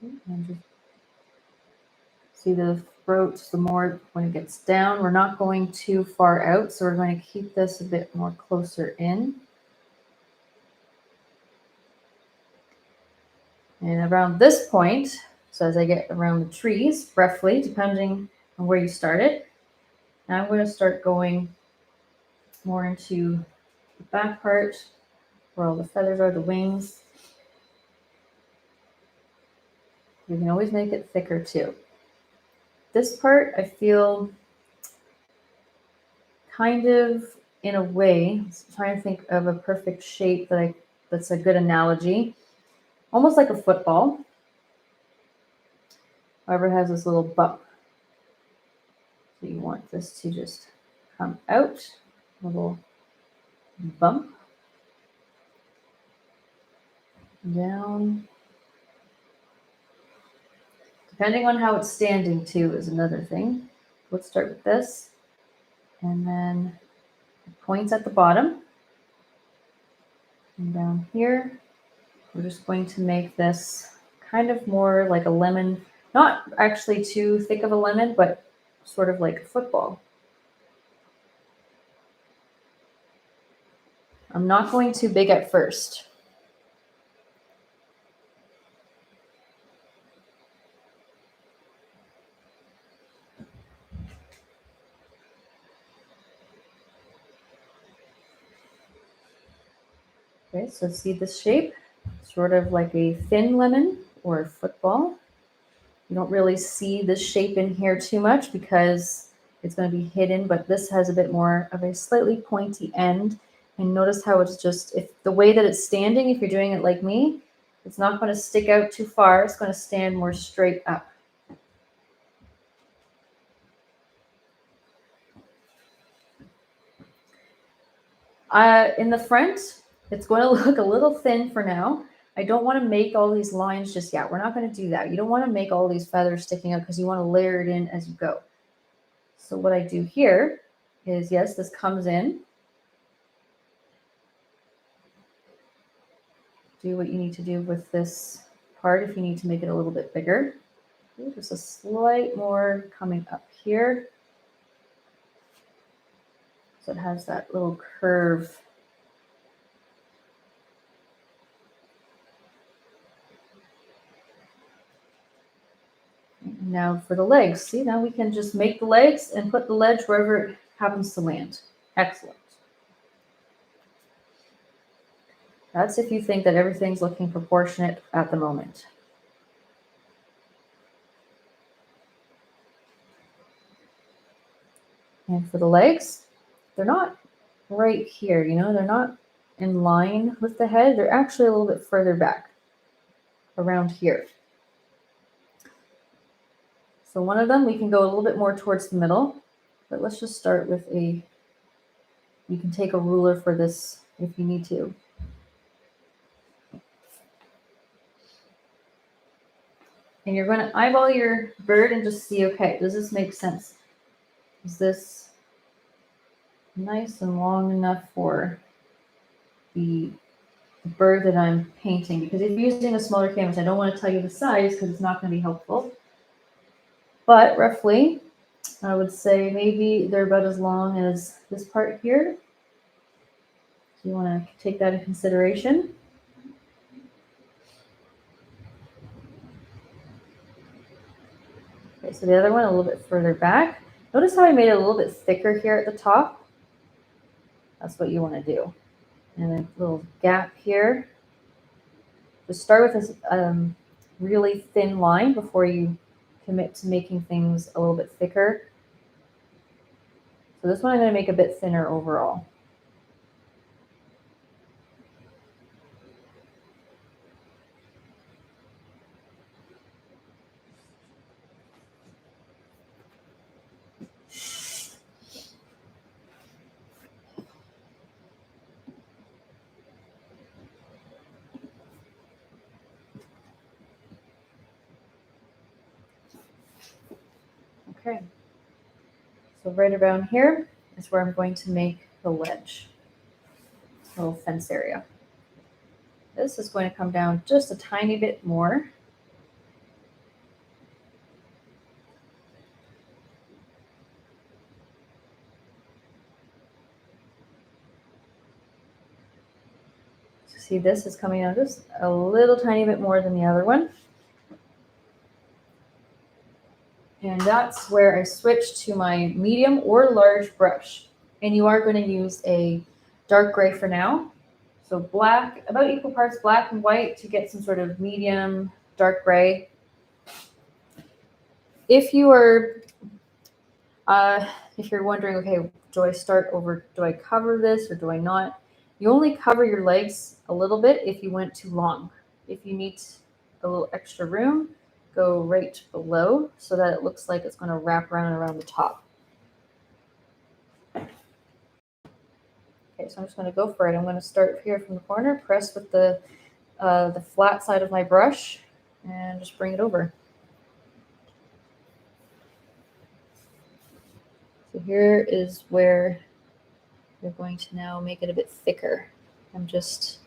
And just see the throat, the more when it gets down, we're not going too far out, so we're going to keep this a bit more closer in. And around this point, so as I get around the trees, roughly, depending on where you started, now I'm going to start going more into the back part, where all the feathers are, the wings. You can always make it thicker too. This part, I feel kind of, in a way, trying to think of a perfect shape that's a good analogy. Almost like a football. However, it has this little bump. So you want this to just come out, little bump, down. Depending on how it's standing too is another thing. Let's start with this. And then points at the bottom. And down here, we're just going to make this kind of more like a lemon, not actually too thick of a lemon, but sort of like a football. I'm not going too big at first. Okay, so see this shape? Sort of like a thin lemon or a football. You don't really see this shape in here too much because it's going to be hidden, but this has a bit more of a slightly pointy end. And notice how it's just, if the way that it's standing, if you're doing it like me, it's not going to stick out too far. It's going to stand more straight up. In the front, it's going to look a little thin for now. I don't want to make all these lines just yet. We're not going to do that. You don't want to make all these feathers sticking out because you want to layer it in as you go. So what I do here is, yes, this comes in. Do what you need to do with this part if you need to make it a little bit bigger. Just a slight more coming up here. So it has that little curve. Now for the legs. See, now we can just make the legs and put the ledge wherever it happens to land. Excellent. That's if you think that everything's looking proportionate at the moment. And for the legs, they're not right here, you know, they're not in line with the head. They're actually a little bit further back around here. So one of them, we can go a little bit more towards the middle, but let's just start with you can take a ruler for this if you need to. And you're going to eyeball your bird and just see, okay, does this make sense? Is this nice and long enough for the bird that I'm painting? Because if you're using a smaller canvas, I don't want to tell you the size because it's not going to be helpful. But roughly, I would say maybe they're about as long as this part here. So you want to take that in consideration. Okay, so the other one a little bit further back. Notice how I made it a little bit thicker here at the top. That's what you want to do. And a little gap here. Just start with this really thin line before you commit to making things a little bit thicker. So this one I'm going to make a bit thinner overall. Okay, so right around here is where I'm going to make the ledge, little fence area. This is going to come down just a tiny bit more. So see, this is coming down just a little tiny bit more than the other one. And that's where I switch to my medium or large brush. And you are going to use a dark gray for now. So black, about equal parts black and white to get some sort of medium dark gray. If you are, if you're wondering, okay, do I cover this or do I not? You only cover your legs a little bit if you went too long. If you need a little extra room, go right below so that it looks like it's going to wrap around the top. Okay, so I'm just going to go for it. I'm going to start here from the corner, press with the flat side of my brush, and just bring it over. So here is where we're going to now make it a bit thicker. I'm just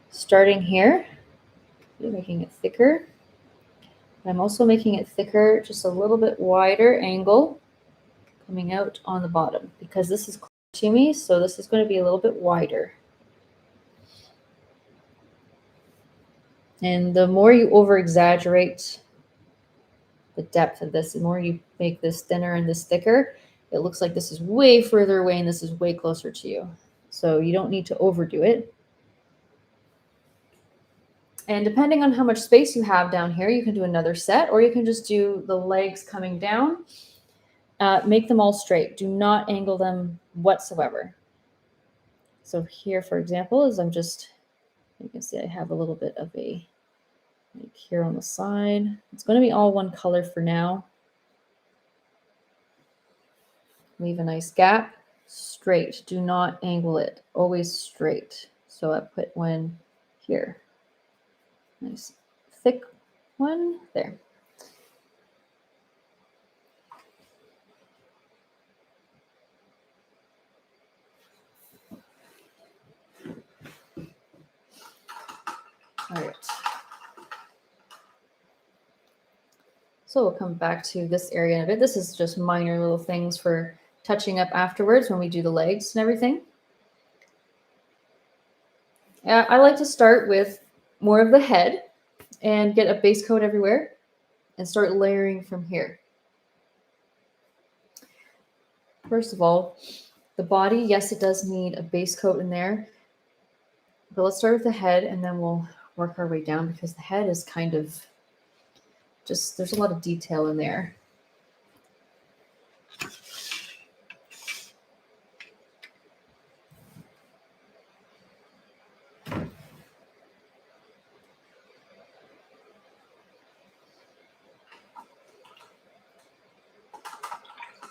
starting here, making it thicker. I'm also making it thicker, just a little bit wider angle coming out on the bottom because this is close to me, so this is going to be a little bit wider. And the more you over-exaggerate the depth of this, the more you make this thinner and this thicker, it looks like this is way further away and this is way closer to you. So you don't need to overdo it. And depending on how much space you have down here, you can do another set, or you can just do the legs coming down. Make them all straight. Do not angle them whatsoever. So here, for example, is you can see I have a little bit of a, like here on the side. It's going to be all one color for now. Leave a nice gap. Straight. Do not angle it. Always straight. So I put one here. Nice thick one there. All right. So we'll come back to this area in a bit. This is just minor little things for touching up afterwards when we do the legs and everything. I like to start with more of the head and get a base coat everywhere and start layering from here. First of all, the body, yes, it does need a base coat in there, but let's start with the head and then we'll work our way down because the head is kind of just, there's a lot of detail in there.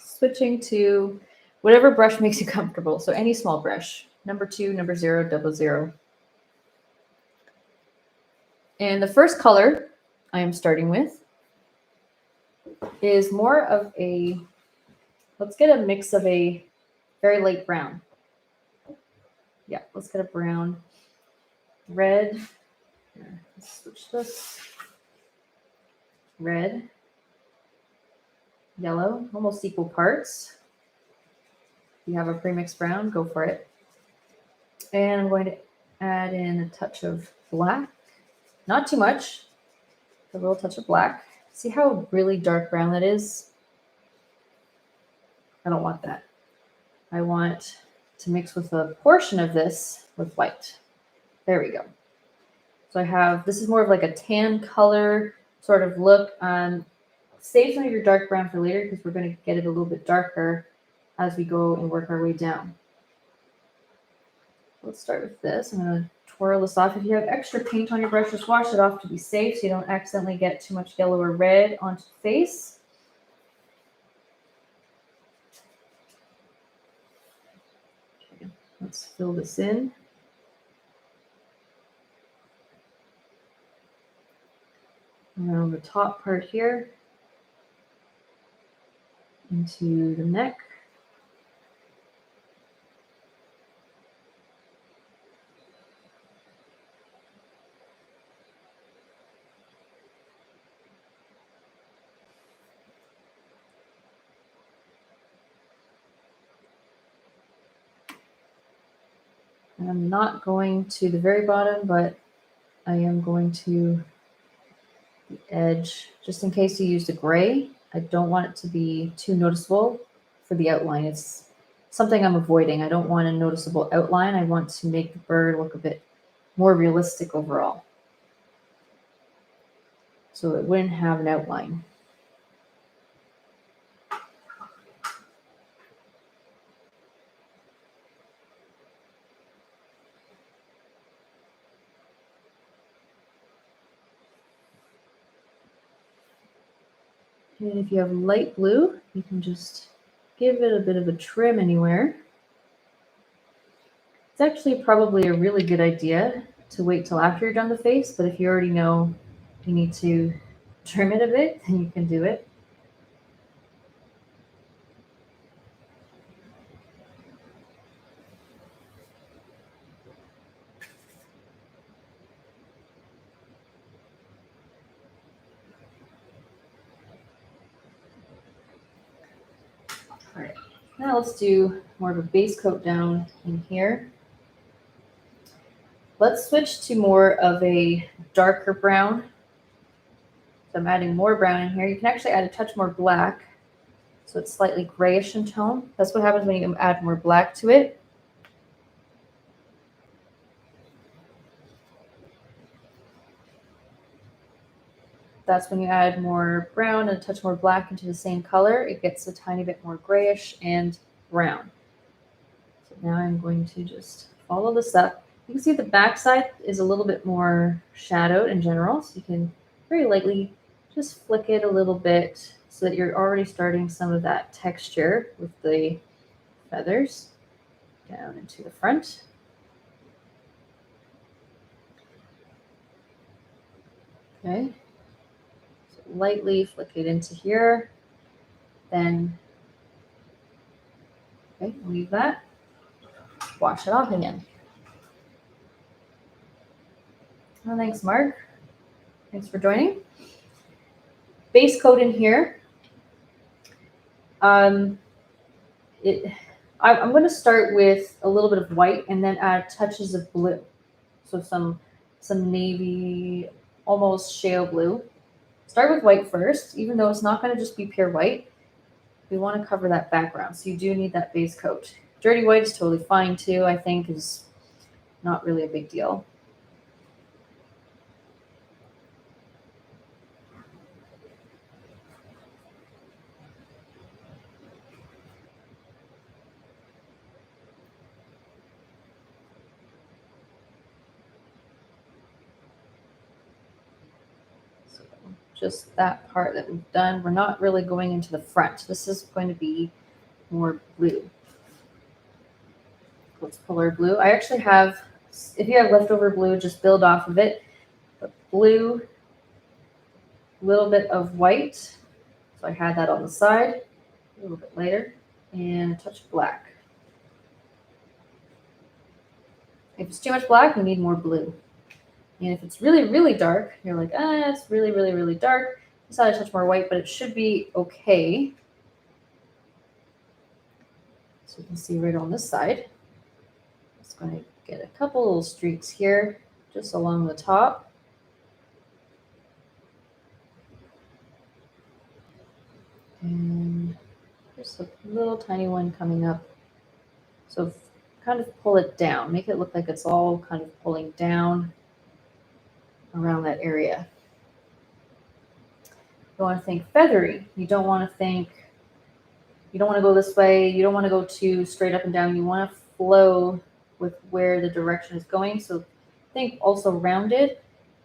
Switching to whatever brush makes you comfortable. So any small brush, number 2, number 0, 00. And the first color I am starting with is more of a, let's get a mix of a very light brown. Yeah, let's get a brown, red. Here, let's switch this. Red, yellow, almost equal parts. If you have a premixed brown, go for it. And I'm going to add in a touch of black. Not too much, a little touch of black. See how really dark brown that is? I don't want that. I want to mix with a portion of this with white. There we go. So I have, this is more of like a tan color sort of look. Save some of your dark brown for later because we're going to get it a little bit darker as we go and work our way down. Let's start with this. I'm going to twirl this off. If you have extra paint on your brush, just wash it off to be safe so you don't accidentally get too much yellow or red onto the face. Okay, let's fill this in. Around the top part here, into the neck. And I'm not going to the very bottom, but I am going to the edge, just in case you used a gray. I don't want it to be too noticeable for the outline. It's something I'm avoiding. I don't want a noticeable outline. I want to make the bird look a bit more realistic overall. So it wouldn't have an outline. And if you have light blue, you can just give it a bit of a trim anywhere. It's actually probably a really good idea to wait till after you're done the face, but if you already know you need to trim it a bit, then you can do it. Now let's do more of a base coat down in here. Let's switch to more of a darker brown. So I'm adding more brown in here. You can actually add a touch more black, so it's slightly grayish in tone. That's what happens when you add more black to it. That's when you add more brown and a touch more black into the same color. It gets a tiny bit more grayish and brown. So now I'm going to just follow this up. You can see the back side is a little bit more shadowed in general, so you can very lightly just flick it a little bit so that you're already starting some of that texture with the feathers down into the front. Okay, so lightly flick it into here, then okay, leave that, wash it off again. Well, thanks, Mark. Thanks for joining. Base coat in here. I'm going to start with a little bit of white and then add touches of blue. So some navy, almost shale blue. Start with white first, even though it's not going to just be pure white. We want to cover that background, so you do need that base coat. Dirty white is totally fine too, I think, is not really a big deal. Just that part that we've done. We're not really going into the front. This is going to be more blue. Let's pull our blue. I actually have, if you have leftover blue, just build off of it. But blue, a little bit of white. So I had that on the side a little bit later. And a touch of black. If it's too much black, we need more blue. And if it's really, really dark, you're like, it's really, really, really dark. Just add a touch more white, but it should be okay. So you can see right on this side. Just going to get a couple little streaks here, just along the top. And just a little tiny one coming up. So kind of pull it down. Make it look like it's all kind of pulling down around that area. You want to think feathery. You don't want to go this way. You don't want to go too straight up and down. You want to flow with where the direction is going. So think also rounded.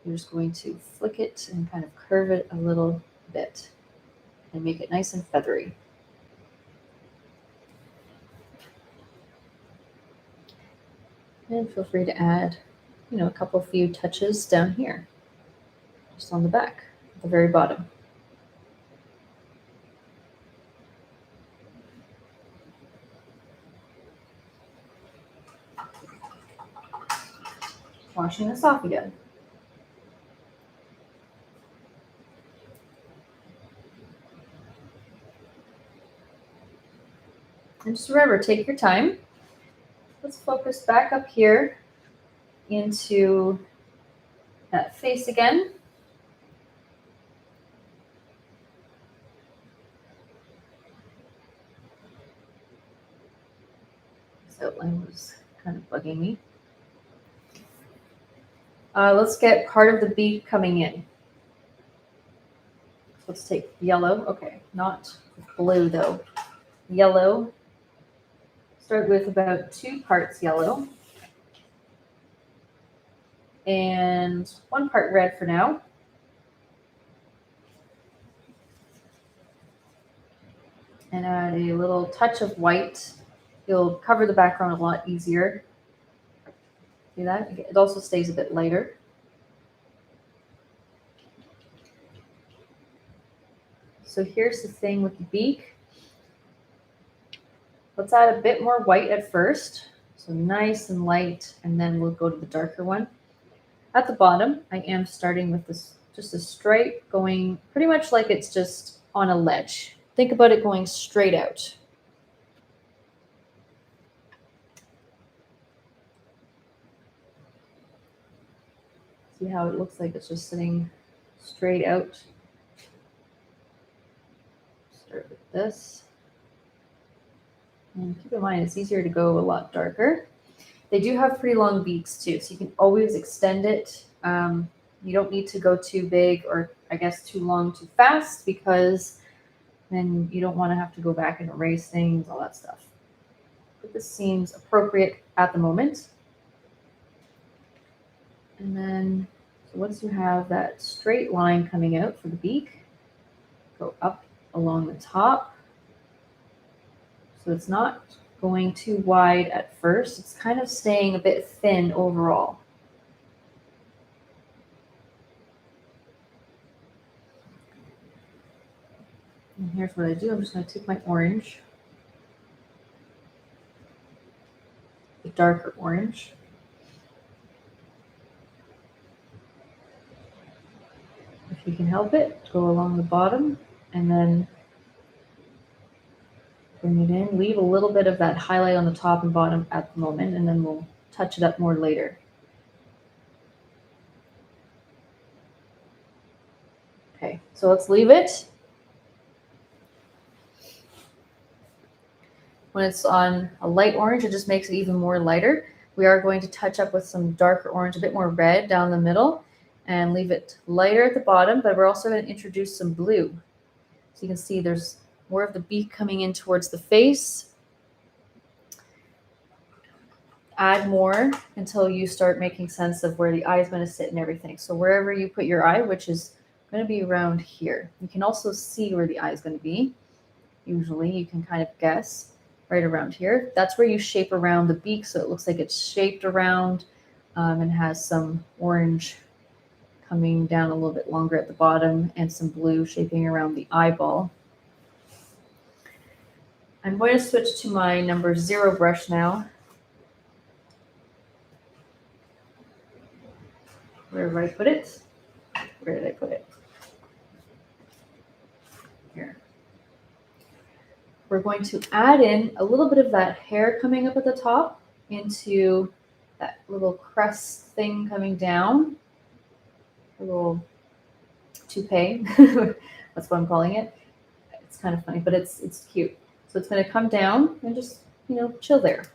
You're just going to flick it and kind of curve it a little bit and make it nice and feathery. And feel free to add, a few touches down here, just on the back, at the very bottom. Washing this off again. And just remember, take your time. Let's focus back up here into that face again. This outline was kind of bugging me. Let's get part of the beak coming in. So let's take yellow. Okay, not blue though. Yellow. Start with about 2 parts yellow. And 1 part red for now. And add a little touch of white. You'll cover the background a lot easier. See that? It also stays a bit lighter. So here's the thing with the beak. Let's add a bit more white at first. So nice and light, and then we'll go to the darker one. At the bottom, I am starting with this, just a stripe going pretty much like it's just on a ledge. Think about it going straight out. See how it looks like it's just sitting straight out. Start with this. And keep in mind, it's easier to go a lot darker. They do have pretty long beaks too, so you can always extend it. You don't need to go too big or I guess too long too fast, because then you don't want to have to go back and erase things, all that stuff. But this seems appropriate at the moment. And then so once you have that straight line coming out for the beak, go up along the top. So it's not going too wide at first. It's kind of staying a bit thin overall. And here's what I do. I'm just going to take my orange, the darker orange. If you can help it, go along the bottom and then bring it in. Leave a little bit of that highlight on the top and bottom at the moment, and then we'll touch it up more later. Okay, so let's leave it. When it's on a light orange, it just makes it even more lighter. We are going to touch up with some darker orange, a bit more red down the middle, and leave it lighter at the bottom, but we're also going to introduce some blue. So you can see there's more of the beak coming in towards the face. Add more until you start making sense of where the eye is going to sit and everything. So wherever you put your eye, which is going to be around here. You can also see where the eye is going to be. Usually you can kind of guess right around here. That's where you shape around the beak, so it looks like it's shaped around and has some orange coming down a little bit longer at the bottom and some blue shaping around the eyeball. I'm going to switch to my number 0 brush now. Where did I put it? Where did I put it? Here. We're going to add in a little bit of that hair coming up at the top into that little crest thing coming down. A little toupee. That's what I'm calling it. It's kind of funny, but it's cute. So it's going to come down and just, chill there.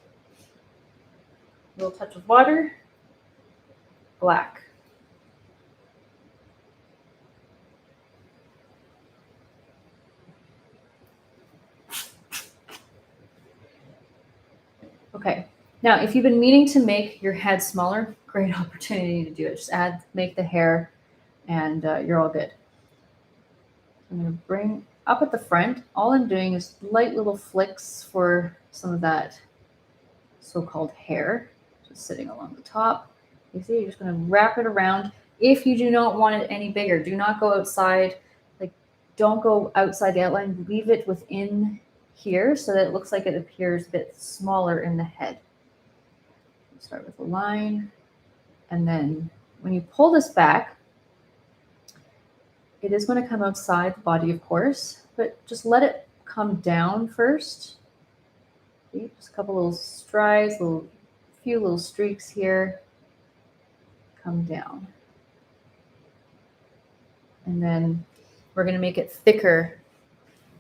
A little touch of water, black. Okay, now if you've been meaning to make your head smaller, great opportunity to do it. Just make the hair, and you're all good. I'm going to bring up at the front. All I'm doing is light little flicks for some of that so-called hair, just sitting along the top. You see, you're just going to wrap it around. If you do not want it any bigger, do not go outside. Don't go outside the outline. Leave it within here so that it looks like it appears a bit smaller in the head. Start with a line, and then when you pull this back, it is going to come outside the body, of course, but just let it come down first. See, just a couple little strides, few little streaks here, come down. And then we're going to make it thicker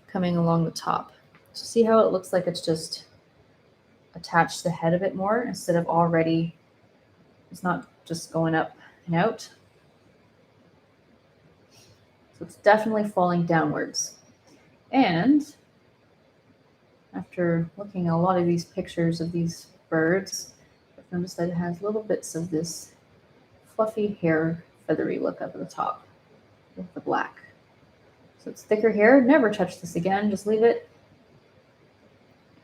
coming along the top. So see how it looks like it's just attached to the head a bit more instead of already, it's not just going up and out. So it's definitely falling downwards. And after looking at a lot of these pictures of these birds, I've noticed that it has little bits of this fluffy hair, feathery look up at the top with the black. So it's thicker hair. Never touch this again. Just leave it.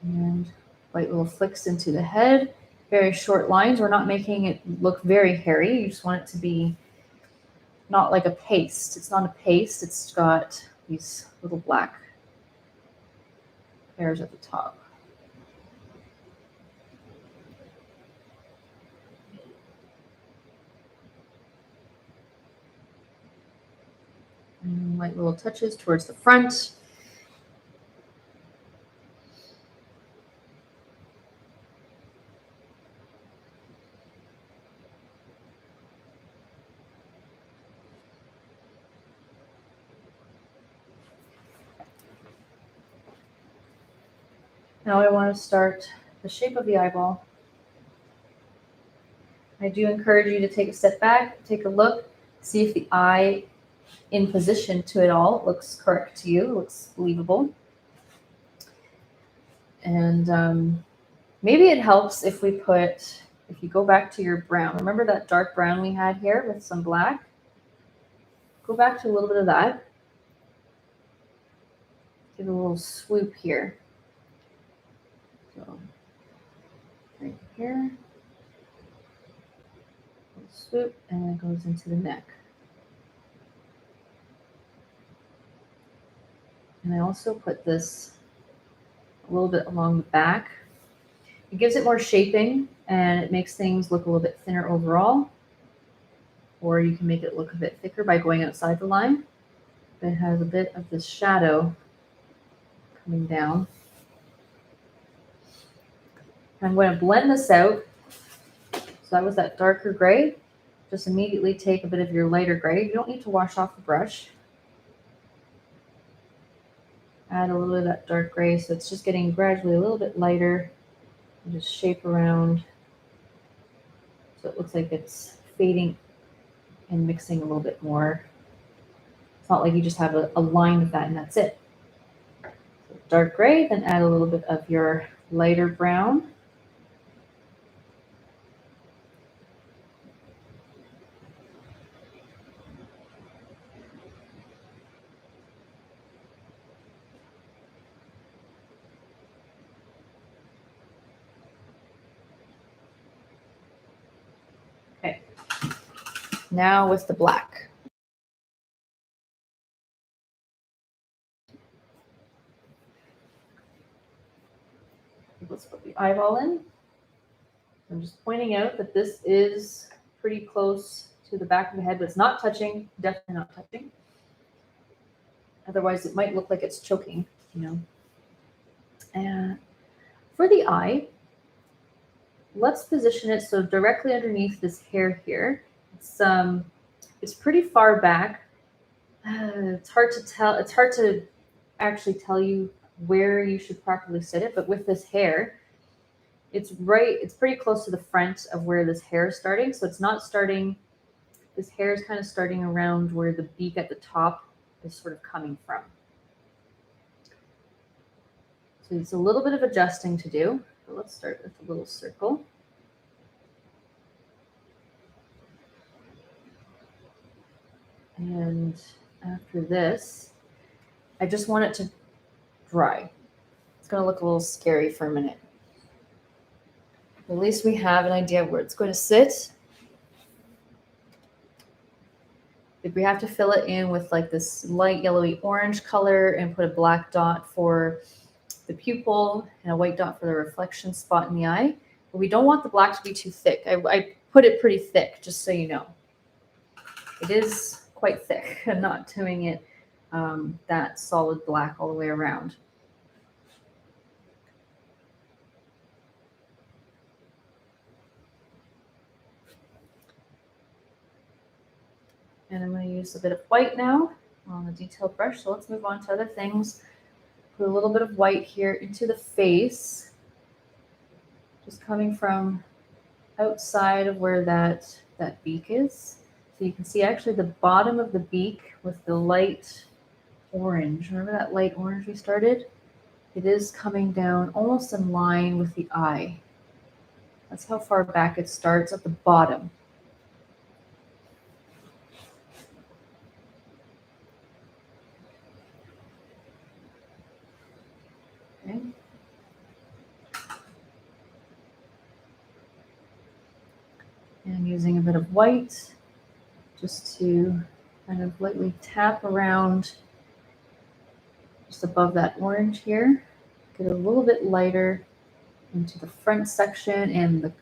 And light little flicks into the head. Very short lines. We're not making it look very hairy. You just want it to be not like a paste. It's not a paste. It's got these little black hairs at the top. And light little touches towards the front. Now I want to start the shape of the eyeball. I do encourage you to take a step back, take a look, see if the eye in position to it all looks correct to you, looks believable. And maybe it helps if if you go back to your brown. Remember that dark brown we had here with some black? Go back to a little bit of that. Give it a little swoop here. So right here, swoop, and it goes into the neck. And I also put this a little bit along the back. It gives it more shaping and it makes things look a little bit thinner overall. Or you can make it look a bit thicker by going outside the line. It has a bit of this shadow coming down. I'm going to blend this out. So that was that darker gray. Just immediately take a bit of your lighter gray. You don't need to wash off the brush. Add a little bit of that dark gray, so it's just getting gradually a little bit lighter. And just shape around so it looks like it's fading and mixing a little bit more. It's not like you just have a line of that and that's it. So dark gray, then add a little bit of your lighter brown. Okay, now with the black. Let's put the eyeball in. I'm just pointing out that this is pretty close to the back of the head, but it's not touching, definitely not touching. Otherwise, it might look like it's choking, you know. And for the eye, let's position it so directly underneath this hair here. It's pretty far back. It's hard to tell. It's hard to actually tell you where you should properly sit it, but with this hair, it's pretty close to the front of where this hair is starting. So it's not starting, this hair is kind of starting around where the beak at the top is sort of coming from. So it's a little bit of adjusting to do. But let's start with a little circle. And after this, I just want it to dry. It's going to look a little scary for a minute. At least we have an idea of where it's going to sit. If we have to fill it in with like this light yellowy orange color and put a black dot for the pupil and a white dot for the reflection spot in the eye, but we don't want the black to be too thick. I put it pretty thick, just so you know. It is quite thick. I'm not doing it that solid black all the way around. And I'm going to use a bit of white now on the detailed brush. So let's move on to other things. Put a little bit of white here into the face. Just coming from outside of where that beak is. So you can see actually the bottom of the beak with the light orange. Remember that light orange we started? It is coming down almost in line with the eye. That's how far back it starts at the bottom. Okay. And using a bit of white just to kind of lightly tap around just above that orange here. Get a little bit lighter into the front section and the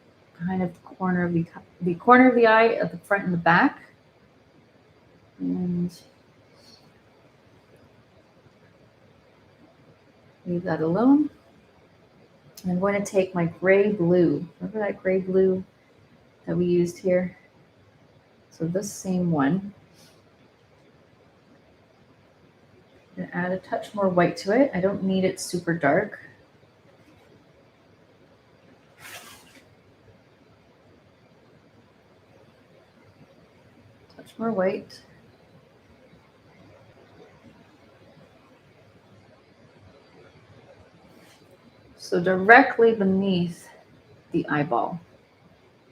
kind of corner of the corner of the eye at the front and the back. And leave that alone. And I'm going to take my gray blue. Remember that gray blue that we used here? So this same one. I'm going to add a touch more white to it. I don't need it super dark. more white. So directly beneath the eyeball,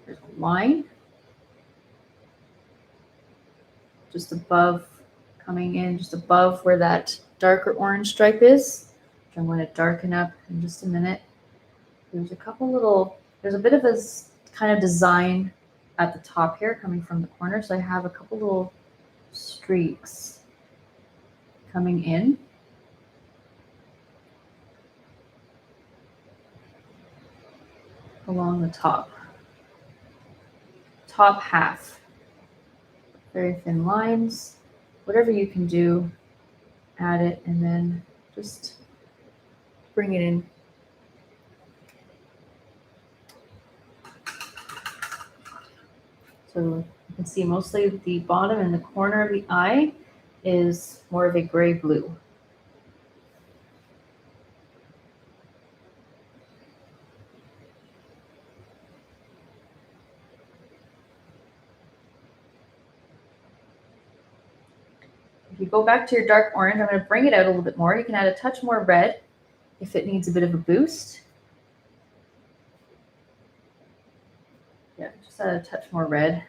there's a line just above, coming in just above where that darker orange stripe is, which I'm going to darken up in just a minute. There's a couple little, there's a bit of a kind of design at the top here coming from the corner. So I have a couple little streaks coming in. Along the top half. Very thin lines. Whatever you can do, add it, and then just bring it in. So you can see mostly the bottom and the corner of the eye is more of a gray blue. If you go back to your dark orange, I'm going to bring it out a little bit more. You can add a touch more red if it needs a bit of a boost. Yeah, just add a touch more red.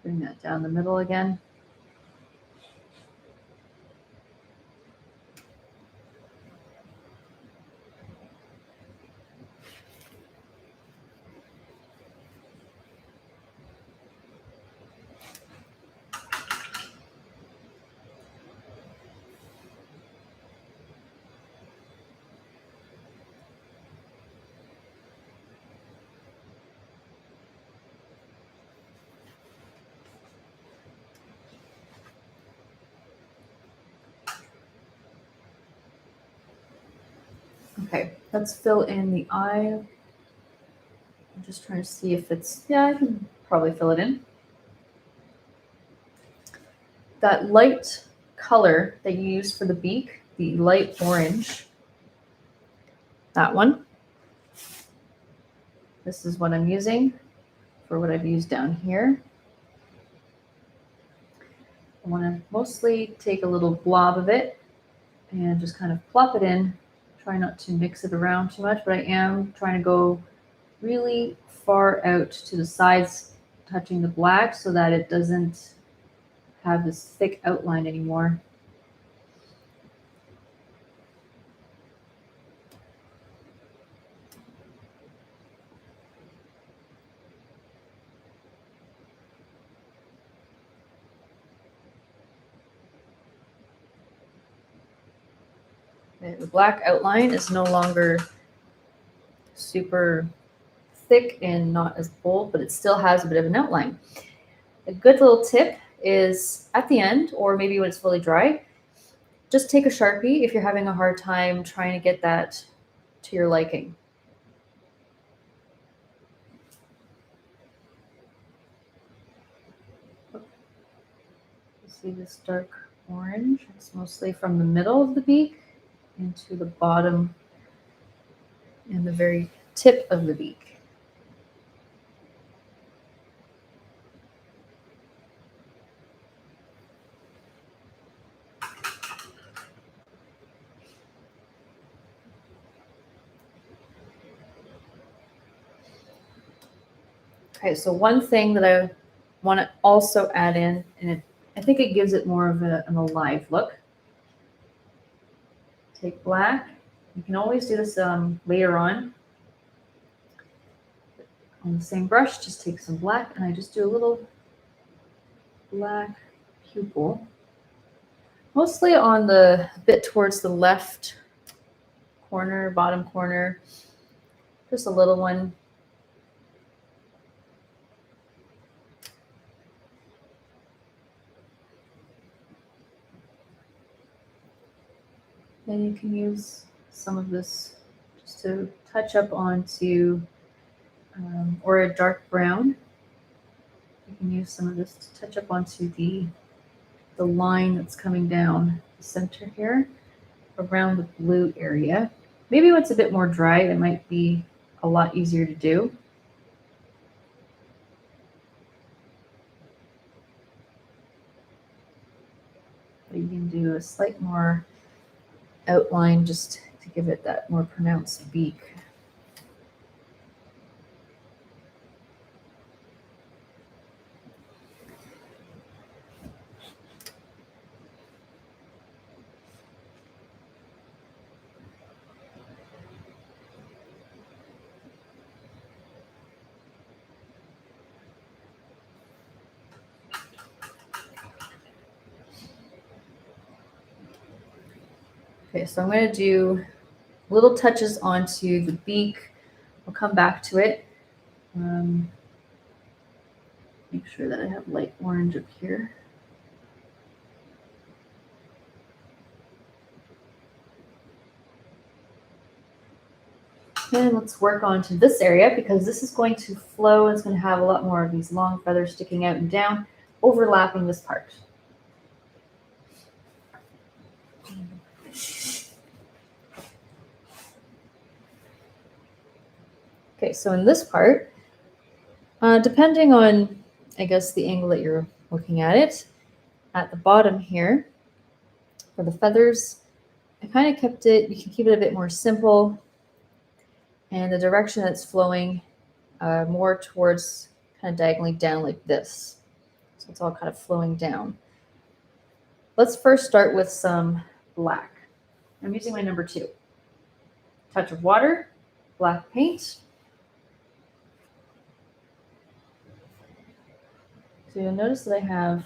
Bring that down the middle again. Okay, let's fill in the eye. I'm just trying to see if it's, yeah, I can probably fill it in. That light color that you used for the beak, the light orange, that one. This is what I'm using for what I've used down here. I want to mostly take a little blob of it and just kind of plop it in. Try not to mix it around too much, but I am trying to go really far out to the sides, touching the black so that it doesn't have this thick outline anymore. The black outline is no longer super thick and not as bold, but it still has a bit of an outline. A good little tip is at the end, or maybe when it's fully dry, just take a Sharpie if you're having a hard time trying to get that to your liking. See this dark orange? It's mostly from the middle of the beak into the bottom and the very tip of the beak. Okay, so one thing that I want to also add in, and I think it gives it more of an alive look. Take black. You can always do this later on the same brush. Just take some black, and I just do a little black pupil, mostly on the bit towards the left corner, bottom corner, just a little one. And you can use some of this just to touch up onto, or a dark brown. You can use some of this to touch up onto the line that's coming down the center here around the blue area. Maybe when it's a bit more dry, it might be a lot easier to do. But you can do a slight more outline just to give it that more pronounced beak. Okay, so I'm going to do little touches onto the beak. I'll come back to it. Make sure that I have light orange up here. And let's work on to this area because this is going to flow. It's going to have a lot more of these long feathers sticking out and down, overlapping this part. Okay, so in this part, depending on, I guess, the angle that you're looking at it, at the bottom here, for the feathers, I kind of kept it, you can keep it a bit more simple, and the direction that's flowing more towards kind of diagonally down like this. So it's all kind of flowing down. Let's first start with some black. I'm using my number 2. Touch of water, black paint. So you'll notice that I have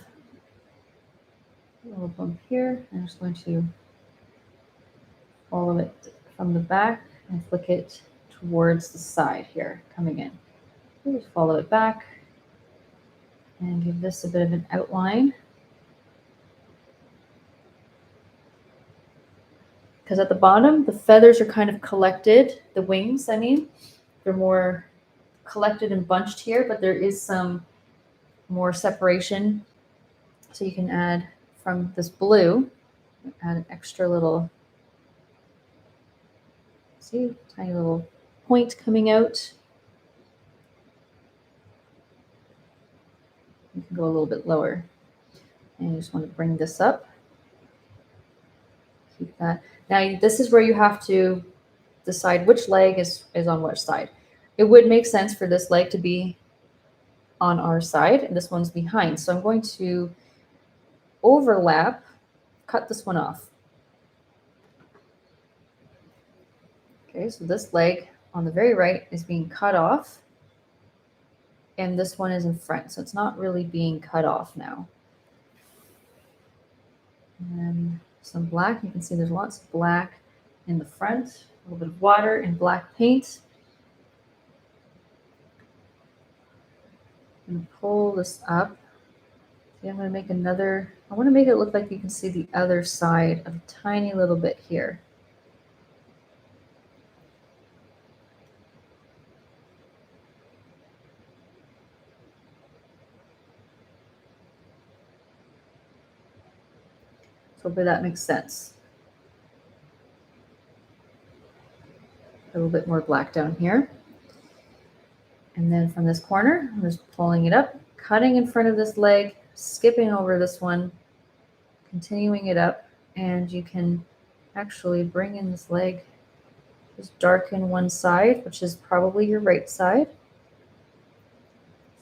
a little bump here. I'm just going to follow it from the back and flick it towards the side here, coming in. Just follow it back and give this a bit of an outline. Because at the bottom, the feathers are kind of collected, the wings, I mean, they're more collected and bunched here, but there is some more separation. So you can add from this blue, add an extra little, see, tiny little point coming out. You can go a little bit lower. And you just want to bring this up. Keep that. Now, this is where you have to decide which leg is on which side. It would make sense for this leg to be on our side, and this one's behind. So I'm going to overlap, cut this one off. Okay, so this leg on the very right is being cut off, and this one is in front, so it's not really being cut off now. And then some black, you can see there's lots of black in the front, a little bit of water and black paint. And pull this up. See, I'm going to make another, I want to make it look like you can see the other side a tiny little bit here. So hopefully that makes sense. A little bit more black down here. And then from this corner, I'm just pulling it up, cutting in front of this leg, skipping over this one, continuing it up, and you can actually bring in this leg, just darken one side, which is probably your right side.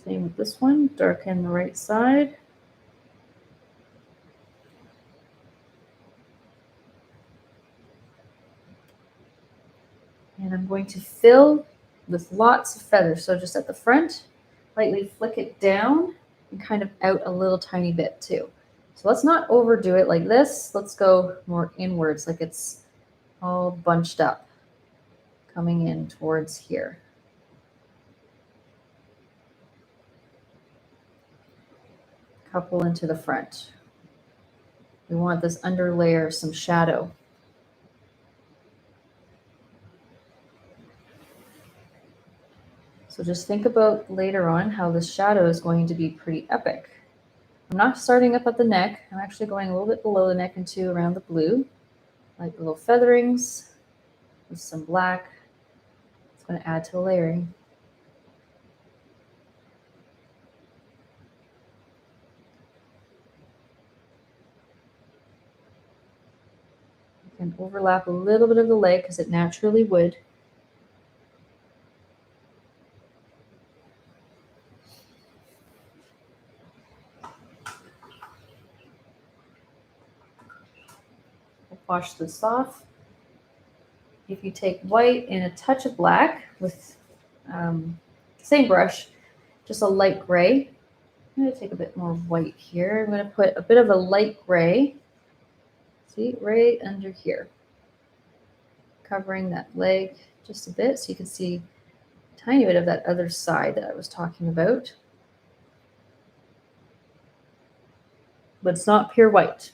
Same with this one, darken the right side. And I'm going to fill with lots of feathers. So just at the front, lightly flick it down and kind of out a little tiny bit too. So let's not overdo it like this. Let's go more inwards, like it's all bunched up, coming in towards here. Couple into the front. We want this under layer, some shadow. So just think about later on how this shadow is going to be pretty epic. I'm not starting up at the neck. I'm actually going a little bit below the neck into around the blue, like little featherings, with some black. It's going to add to the layering. You can overlap a little bit of the leg because it naturally would. Wash this off. If you take white and a touch of black with the same brush, just a light gray. I'm going to take a bit more white here. I'm going to put a bit of a light gray, see, right under here, covering that leg just a bit so you can see a tiny bit of that other side that I was talking about. But it's not pure white.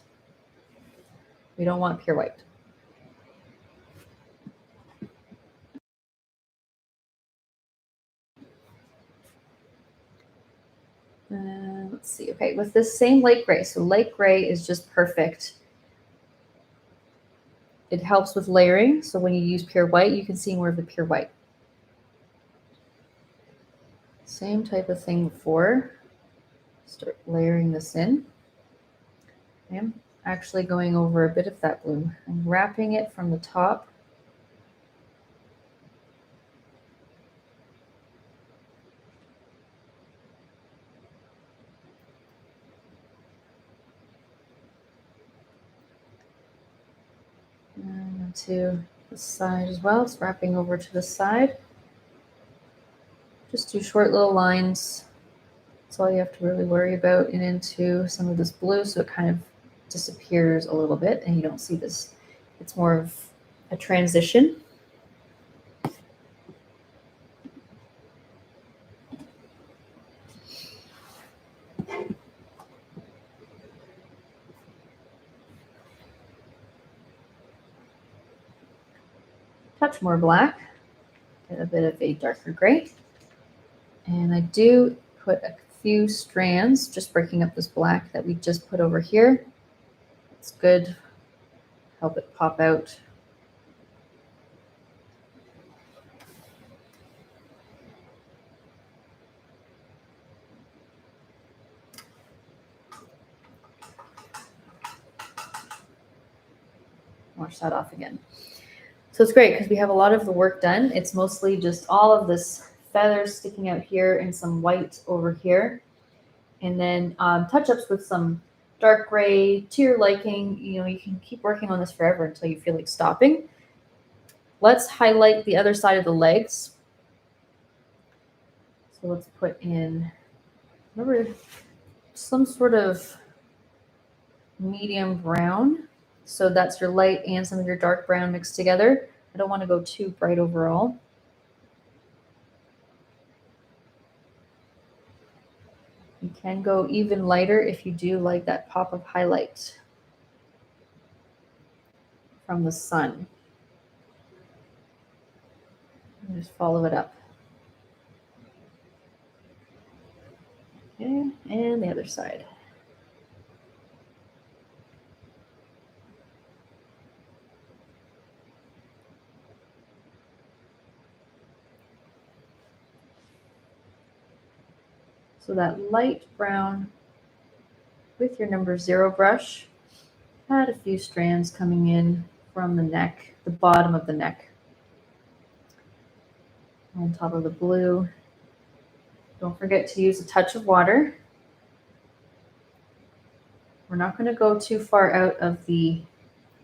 We don't want pure white. Let's see. Okay, with this same light gray. So light gray is just perfect. It helps with layering. So when you use pure white, you can see more of the pure white. Same type of thing before. Start layering this in. I'm actually going over a bit of that blue. I'm wrapping it from the top. And to the side as well. It's wrapping over to the side. Just do short little lines. That's all you have to really worry about, and into some of this blue so it kind of disappears a little bit and you don't see this. It's more of a transition. Touch more black, get a bit of a darker gray. And I do put a few strands, just breaking up this black that we just put over here. It's good, help it pop out. Wash that off again. So it's great because we have a lot of the work done. It's mostly just all of this feathers sticking out here and some white over here. And then touch-ups with some dark gray to your liking. You know, you can keep working on this forever until you feel like stopping. Let's highlight the other side of the legs. So let's put in, remember, some sort of medium brown. So that's your light and some of your dark brown mixed together. I don't want to go too bright overall. You can go even lighter if you do like that pop of highlight from the sun. And just follow it up. Okay, and the other side. So that light brown with your number 0 brush, add a few strands coming in from the neck, the bottom of the neck. On top of the blue. Don't forget to use a touch of water. We're not going to go too far out of the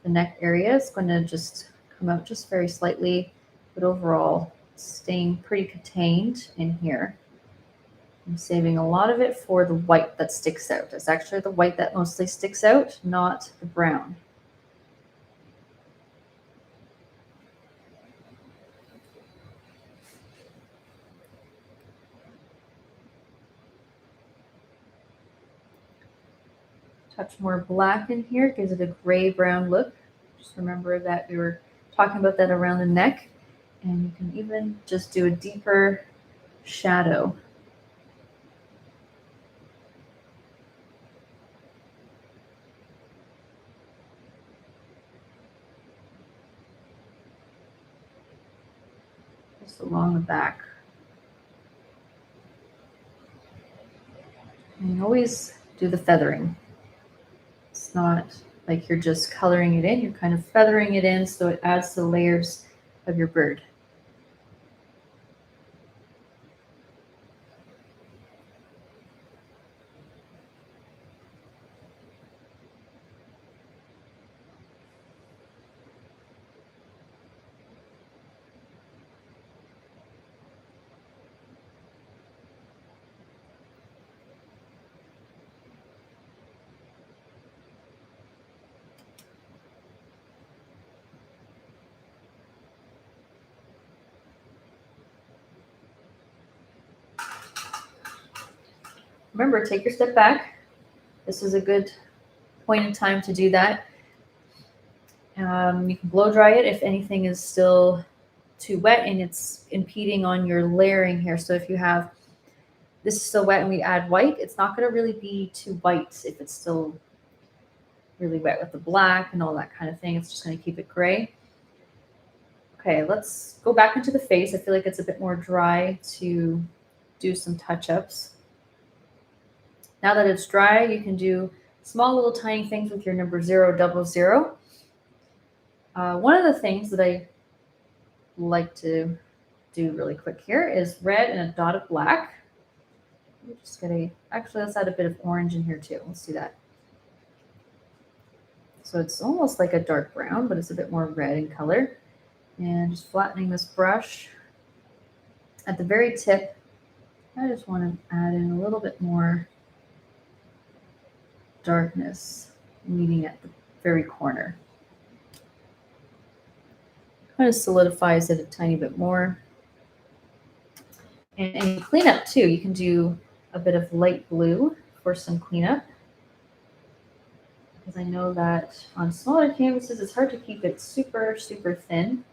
neck area. It's going to just come out just very slightly, but overall staying pretty contained in here. I'm saving a lot of it for the white that sticks out. It's actually the white that mostly sticks out, not the brown. Touch more black in here, gives it a gray-brown look. Just remember that we were talking about that around the neck. And you can even just do a deeper shadow. along the back. And always do the feathering. It's not like you're just coloring it in, you're kind of feathering it in so it adds to the layers of your bird. Remember, take your step back. This is a good point in time to do that. You can blow dry it if anything is still too wet and it's impeding on your layering here. So if you have this is still wet and we add white, it's not going to really be too white if it's still really wet with the black and all that kind of thing. It's just going to keep it gray. Okay, let's go back into the face. I feel like it's a bit more dry to do some touch-ups. Now that it's dry, you can do small little tiny things with your number 000. One of the things that I like to do really quick here is red and a dot of black. Just actually, let's add a bit of orange in here too. Let's do that. So it's almost like a dark brown, but it's a bit more red in color. And just flattening this brush. At the very tip, I just want to add in a little bit more darkness, meeting at the very corner. Kind of solidifies it a tiny bit more. And cleanup too, you can do a bit of light blue for some cleanup. Because I know that on smaller canvases, it's hard to keep it super, super thin.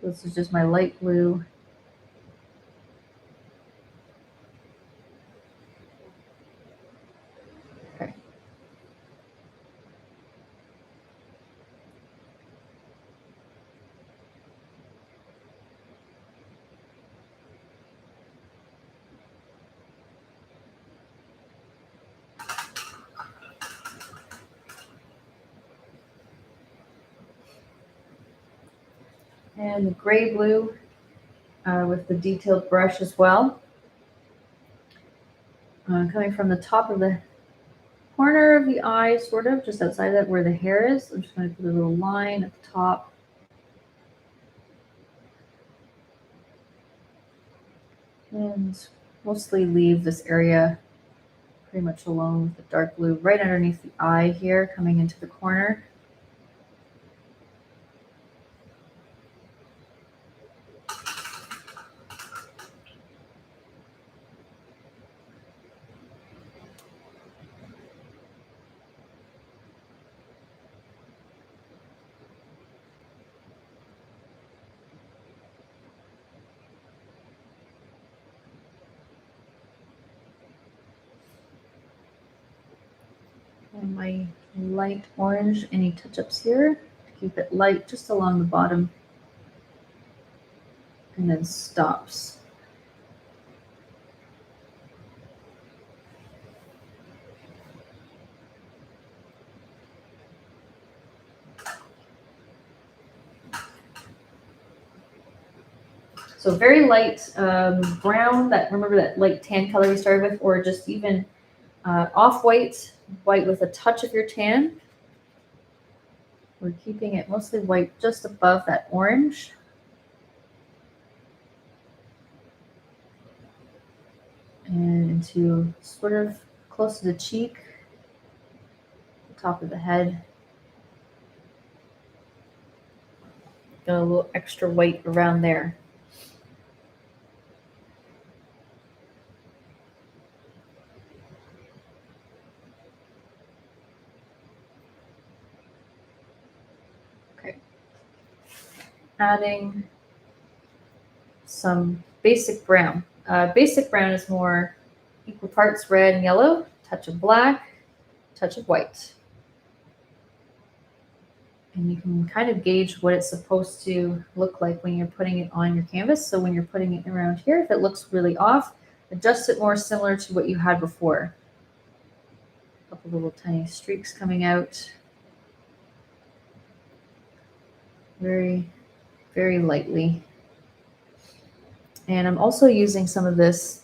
So this is just my light blue. Okay. And the gray blue with the detailed brush as well. Coming from the top of the corner of the eye, sort of, just outside of that where the hair is. I'm just going to put a little line at the top. And mostly leave this area pretty much alone with the dark blue right underneath the eye here, coming into the corner. And my light orange, any touch-ups here to keep it light just along the bottom, and then stops. So very light brown, remember that light tan color we started with, or just even off-white, white with a touch of your tan. We're keeping it mostly white just above that orange. And into sort of close to the cheek, the top of the head. Got a little extra white around there. Okay. Adding some basic brown. Basic brown is more equal parts red and yellow, touch of black, touch of white. And you can kind of gauge what it's supposed to look like when you're putting it on your canvas. So when you're putting it around here, if it looks really off, adjust it more similar to what you had before. A couple little tiny streaks coming out. Very, very lightly. And I'm also using some of this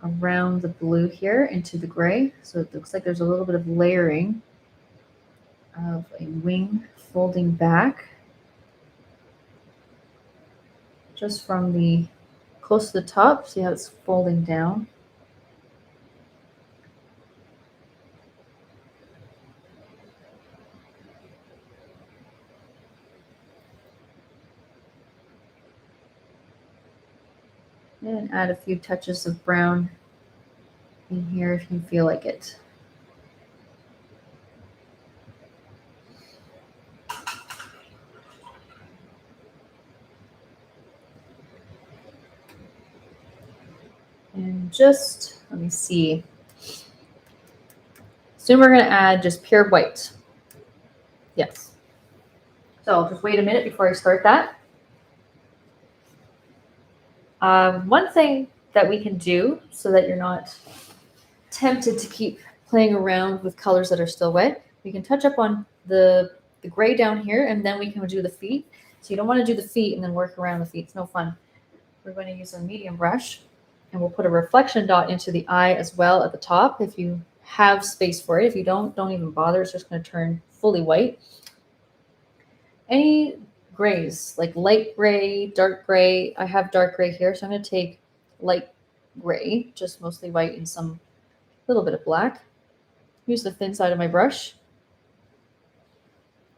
around the blue here into the gray. So it looks like there's a little bit of layering of a wing folding back. Just from the close to the top, see how it's folding down. And add a few touches of brown in here if you feel like it. And just, let me see. Soon we're going to add just pure white. Yes. So just wait a minute before I start that. One thing that we can do so that you're not tempted to keep playing around with colors that are still wet, we can touch up on the gray down here, and then we can do the feet. So you don't want to do the feet and then work around the feet. It's no fun. We're going to use a medium brush, and we'll put a reflection dot into the eye as well at the top if you have space for it. If you don't even bother. It's just going to turn fully white. Any grays, like light gray, dark gray. I have dark gray here, so I'm going to take light gray, just mostly white and some little bit of black. Use the thin side of my brush.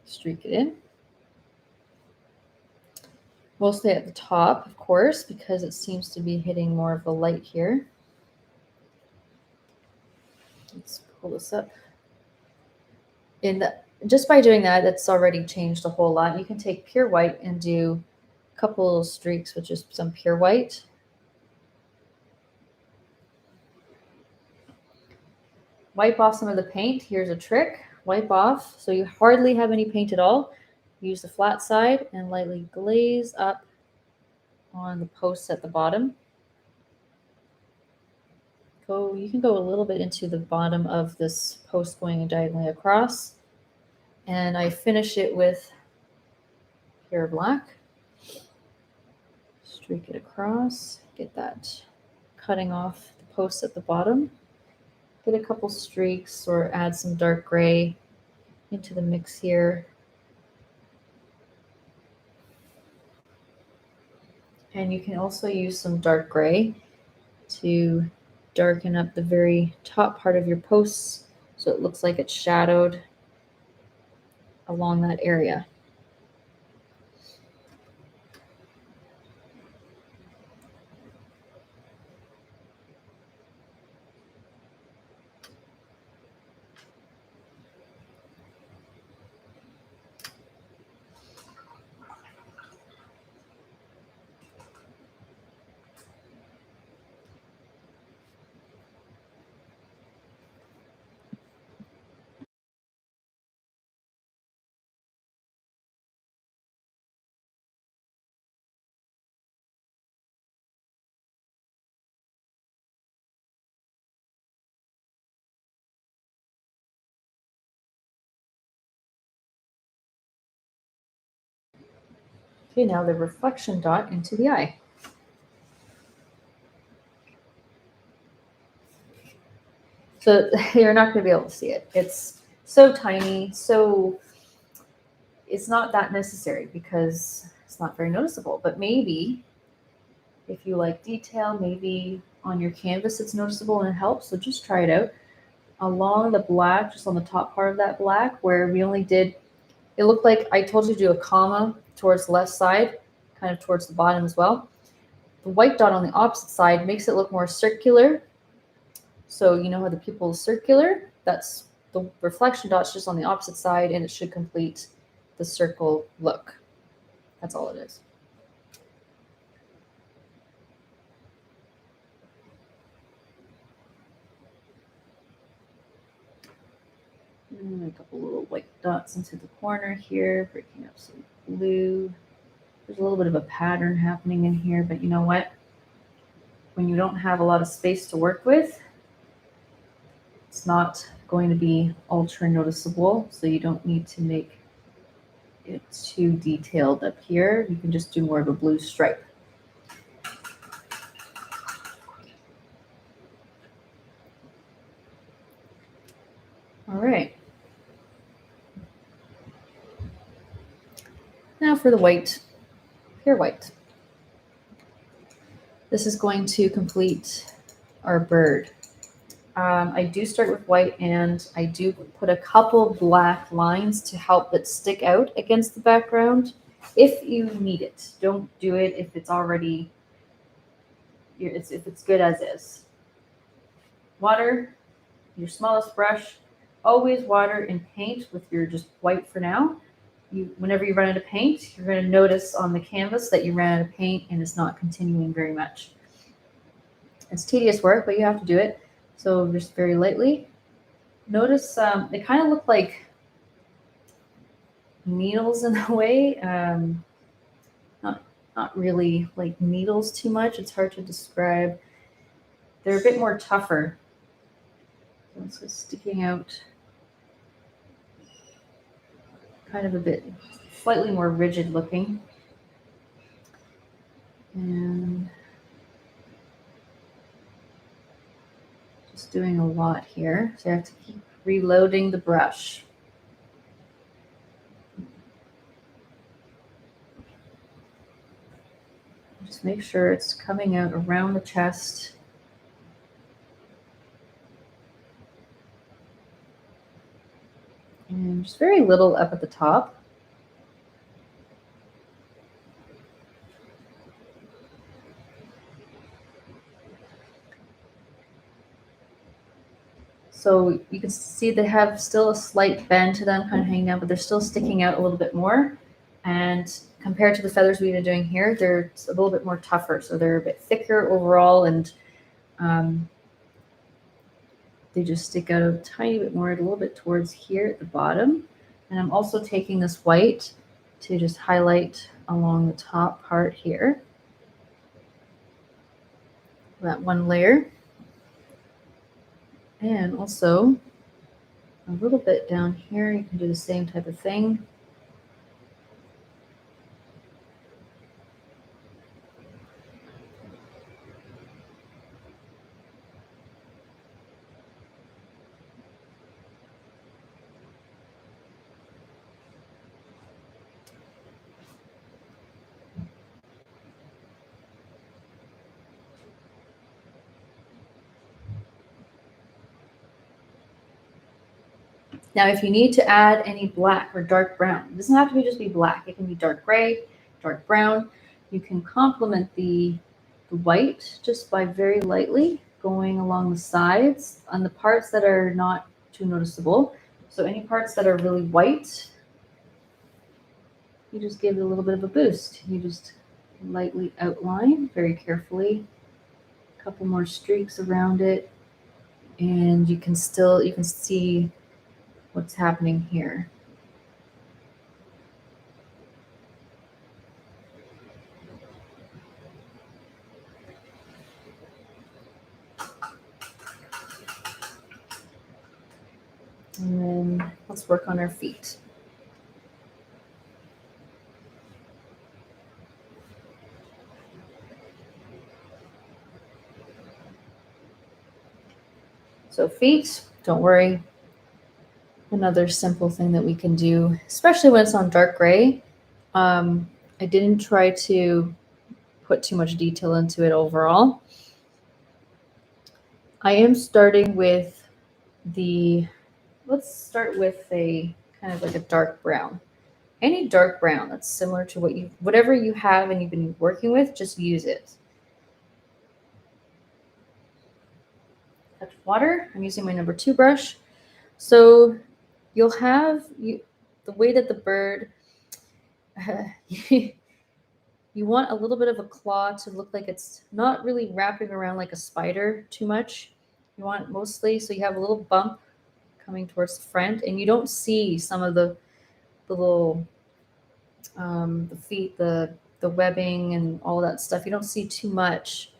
Streak it in. Mostly at the top, of course, because it seems to be hitting more of the light here. Let's pull this up. Just by doing that, that's already changed a whole lot. You can take pure white and do a couple of streaks with just some pure white. Wipe off some of the paint. Here's a trick. Wipe off so you hardly have any paint at all. Use the flat side and lightly glaze up on the posts at the bottom. You can go a little bit into the bottom of this post going diagonally across. And I finish it with pure black. Streak it across. Get that cutting off the posts at the bottom. Get a couple streaks or add some dark gray into the mix here. And you can also use some dark gray to darken up the very top part of your posts so it looks like it's shadowed along that area. Okay, now the reflection dot into the eye. So you're not going to be able to see it. It's so tiny, so it's not that necessary because it's not very noticeable. But maybe if you like detail, maybe on your canvas it's noticeable and it helps. So just try it out. Along the black, just on the top part of that black, where we only did, it looked like I told you to do a comma towards the left side, kind of towards the bottom as well. The white dot on the opposite side makes it look more circular. So you know how the pupil is circular? That's the reflection dot's just on the opposite side, and it should complete the circle look. That's all it is. And a couple little white dots into the corner here, breaking up some blue. There's a little bit of a pattern happening in here, but you know what? When you don't have a lot of space to work with, it's not going to be ultra noticeable, so you don't need to make it too detailed up here. You can just do more of a blue stripe. All right. Now for the white, pure white. This is going to complete our bird. I do start with white, and I do put a couple black lines to help it stick out against the background if you need it. Don't do it if it's already, if it's good as is. Water, your smallest brush. Always water and paint with your just white for now. Whenever you run out of paint, you're going to notice on the canvas that you ran out of paint and it's not continuing very much. It's tedious work, but you have to do it. So just very lightly. Notice they kind of look like needles in a way. Not really like needles too much. It's hard to describe. They're a bit more tougher. So it's sticking out kind of a bit, slightly more rigid looking. And just doing a lot here. So I have to keep reloading the brush. Just make sure it's coming out around the chest. And just very little up at the top. So you can see they have still a slight bend to them, kind of hanging down, but they're still sticking out a little bit more. And compared to the feathers we've been doing here, they're a little bit more tougher. So they're a bit thicker overall, and they just stick out a tiny bit more, a little bit towards here at the bottom. And I'm also taking this white to just highlight along the top part here. That one layer. And also a little bit down here, you can do the same type of thing. Now, if you need to add any black or dark brown, it doesn't have to just be black. It can be dark gray, dark brown. You can complement the white just by very lightly going along the sides on the parts that are not too noticeable. So any parts that are really white, you just give it a little bit of a boost. You just lightly outline very carefully, a couple more streaks around it, and you can see what's happening here. And then let's work on our feet. So feet, don't worry. Another simple thing that we can do, especially when it's on dark gray. I didn't try to put too much detail into it overall. I am starting with let's start with a kind of like a dark brown. Any dark brown that's similar to whatever you have and you've been working with, just use it. Touch water. I'm using my number 2 brush. So you'll have the way that the bird, you want a little bit of a claw to look like it's not really wrapping around like a spider too much. You want mostly so you have a little bump coming towards the front, and you don't see some of the little the feet, the webbing and all that stuff. You don't see too much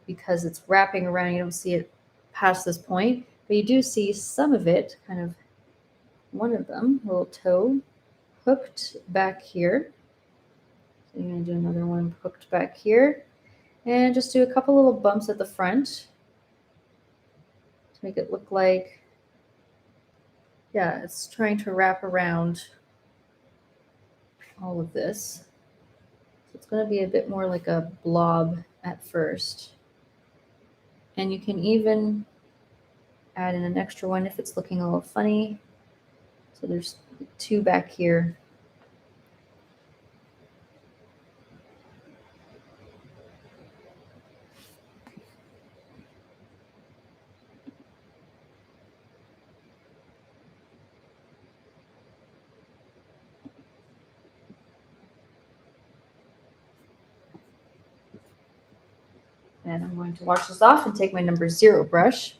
because it's wrapping around. You don't see it past this point, but you do see some of it, kind of one of them, little toe hooked back here. So you're going to do another one hooked back here, and just do a couple little bumps at the front to make it look like, yeah, it's trying to wrap around all of this. So it's going to be a bit more like a blob at first. And you can even add in an extra one if it's looking a little funny. So there's 2 back here. And I'm going to wash this off and take my number 0 brush.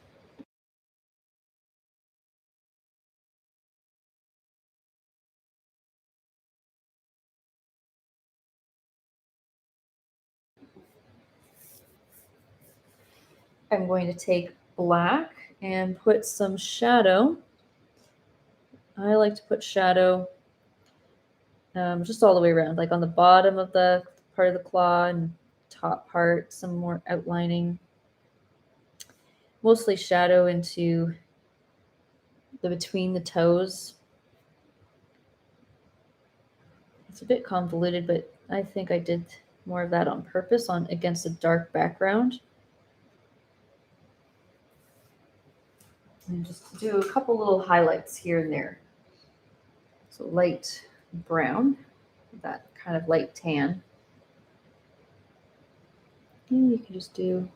I'm going to take black and put some shadow. I like to put shadow just all the way around, like on the bottom of the part of the claw and top part, some more outlining. Mostly shadow into the between the toes. It's a bit convoluted, but I think I did more of that on purpose against a dark background. And just do a couple little highlights here and there. So light brown, that kind of light tan. And you can just do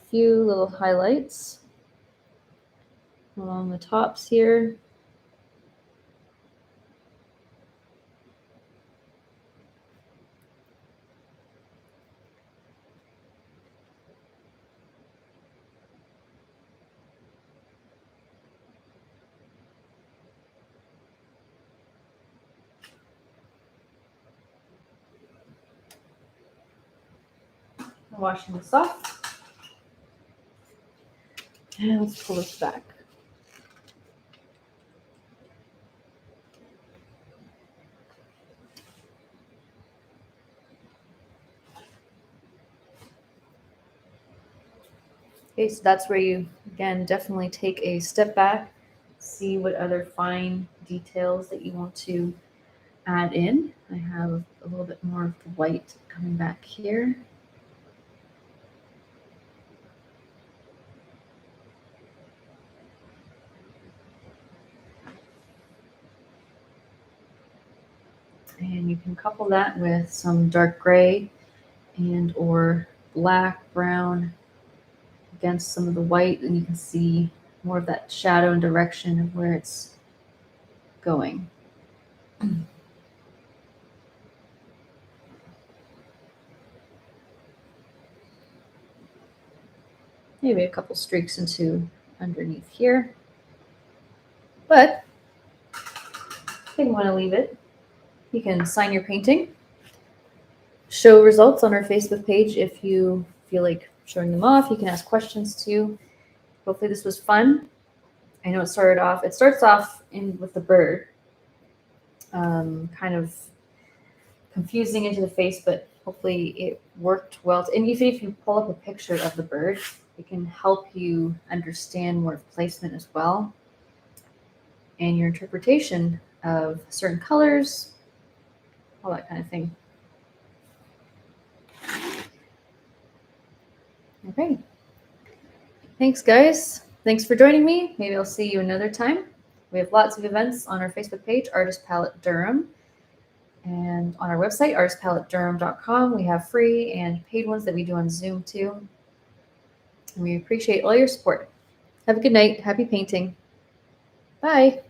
a few little highlights along the tops here. I'm washing this off. And let's pull this back. Okay, so that's where you, again, definitely take a step back, see what other fine details that you want to add in. I have a little bit more of the white coming back here. And you can couple that with some dark gray and or black, brown against some of the white, and you can see more of that shadow and direction of where it's going. Maybe a couple streaks into underneath here, but if you want to leave it, you can sign your painting, show results on our Facebook page if you feel like showing them off. You can ask questions too. Hopefully this was fun. I know it starts off with the bird, kind of confusing into the face, but hopefully it worked well. And even if you pull up a picture of the bird, It can help you understand more of placement as well, and your interpretation of certain colors, all that kind of thing. Okay. Thanks, guys. Thanks for joining me. Maybe I'll see you another time. We have lots of events on our Facebook page, Artist Palette Durham. And on our website, artistpaletedurham.com, we have free and paid ones that we do on Zoom too. And we appreciate all your support. Have a good night. Happy painting. Bye.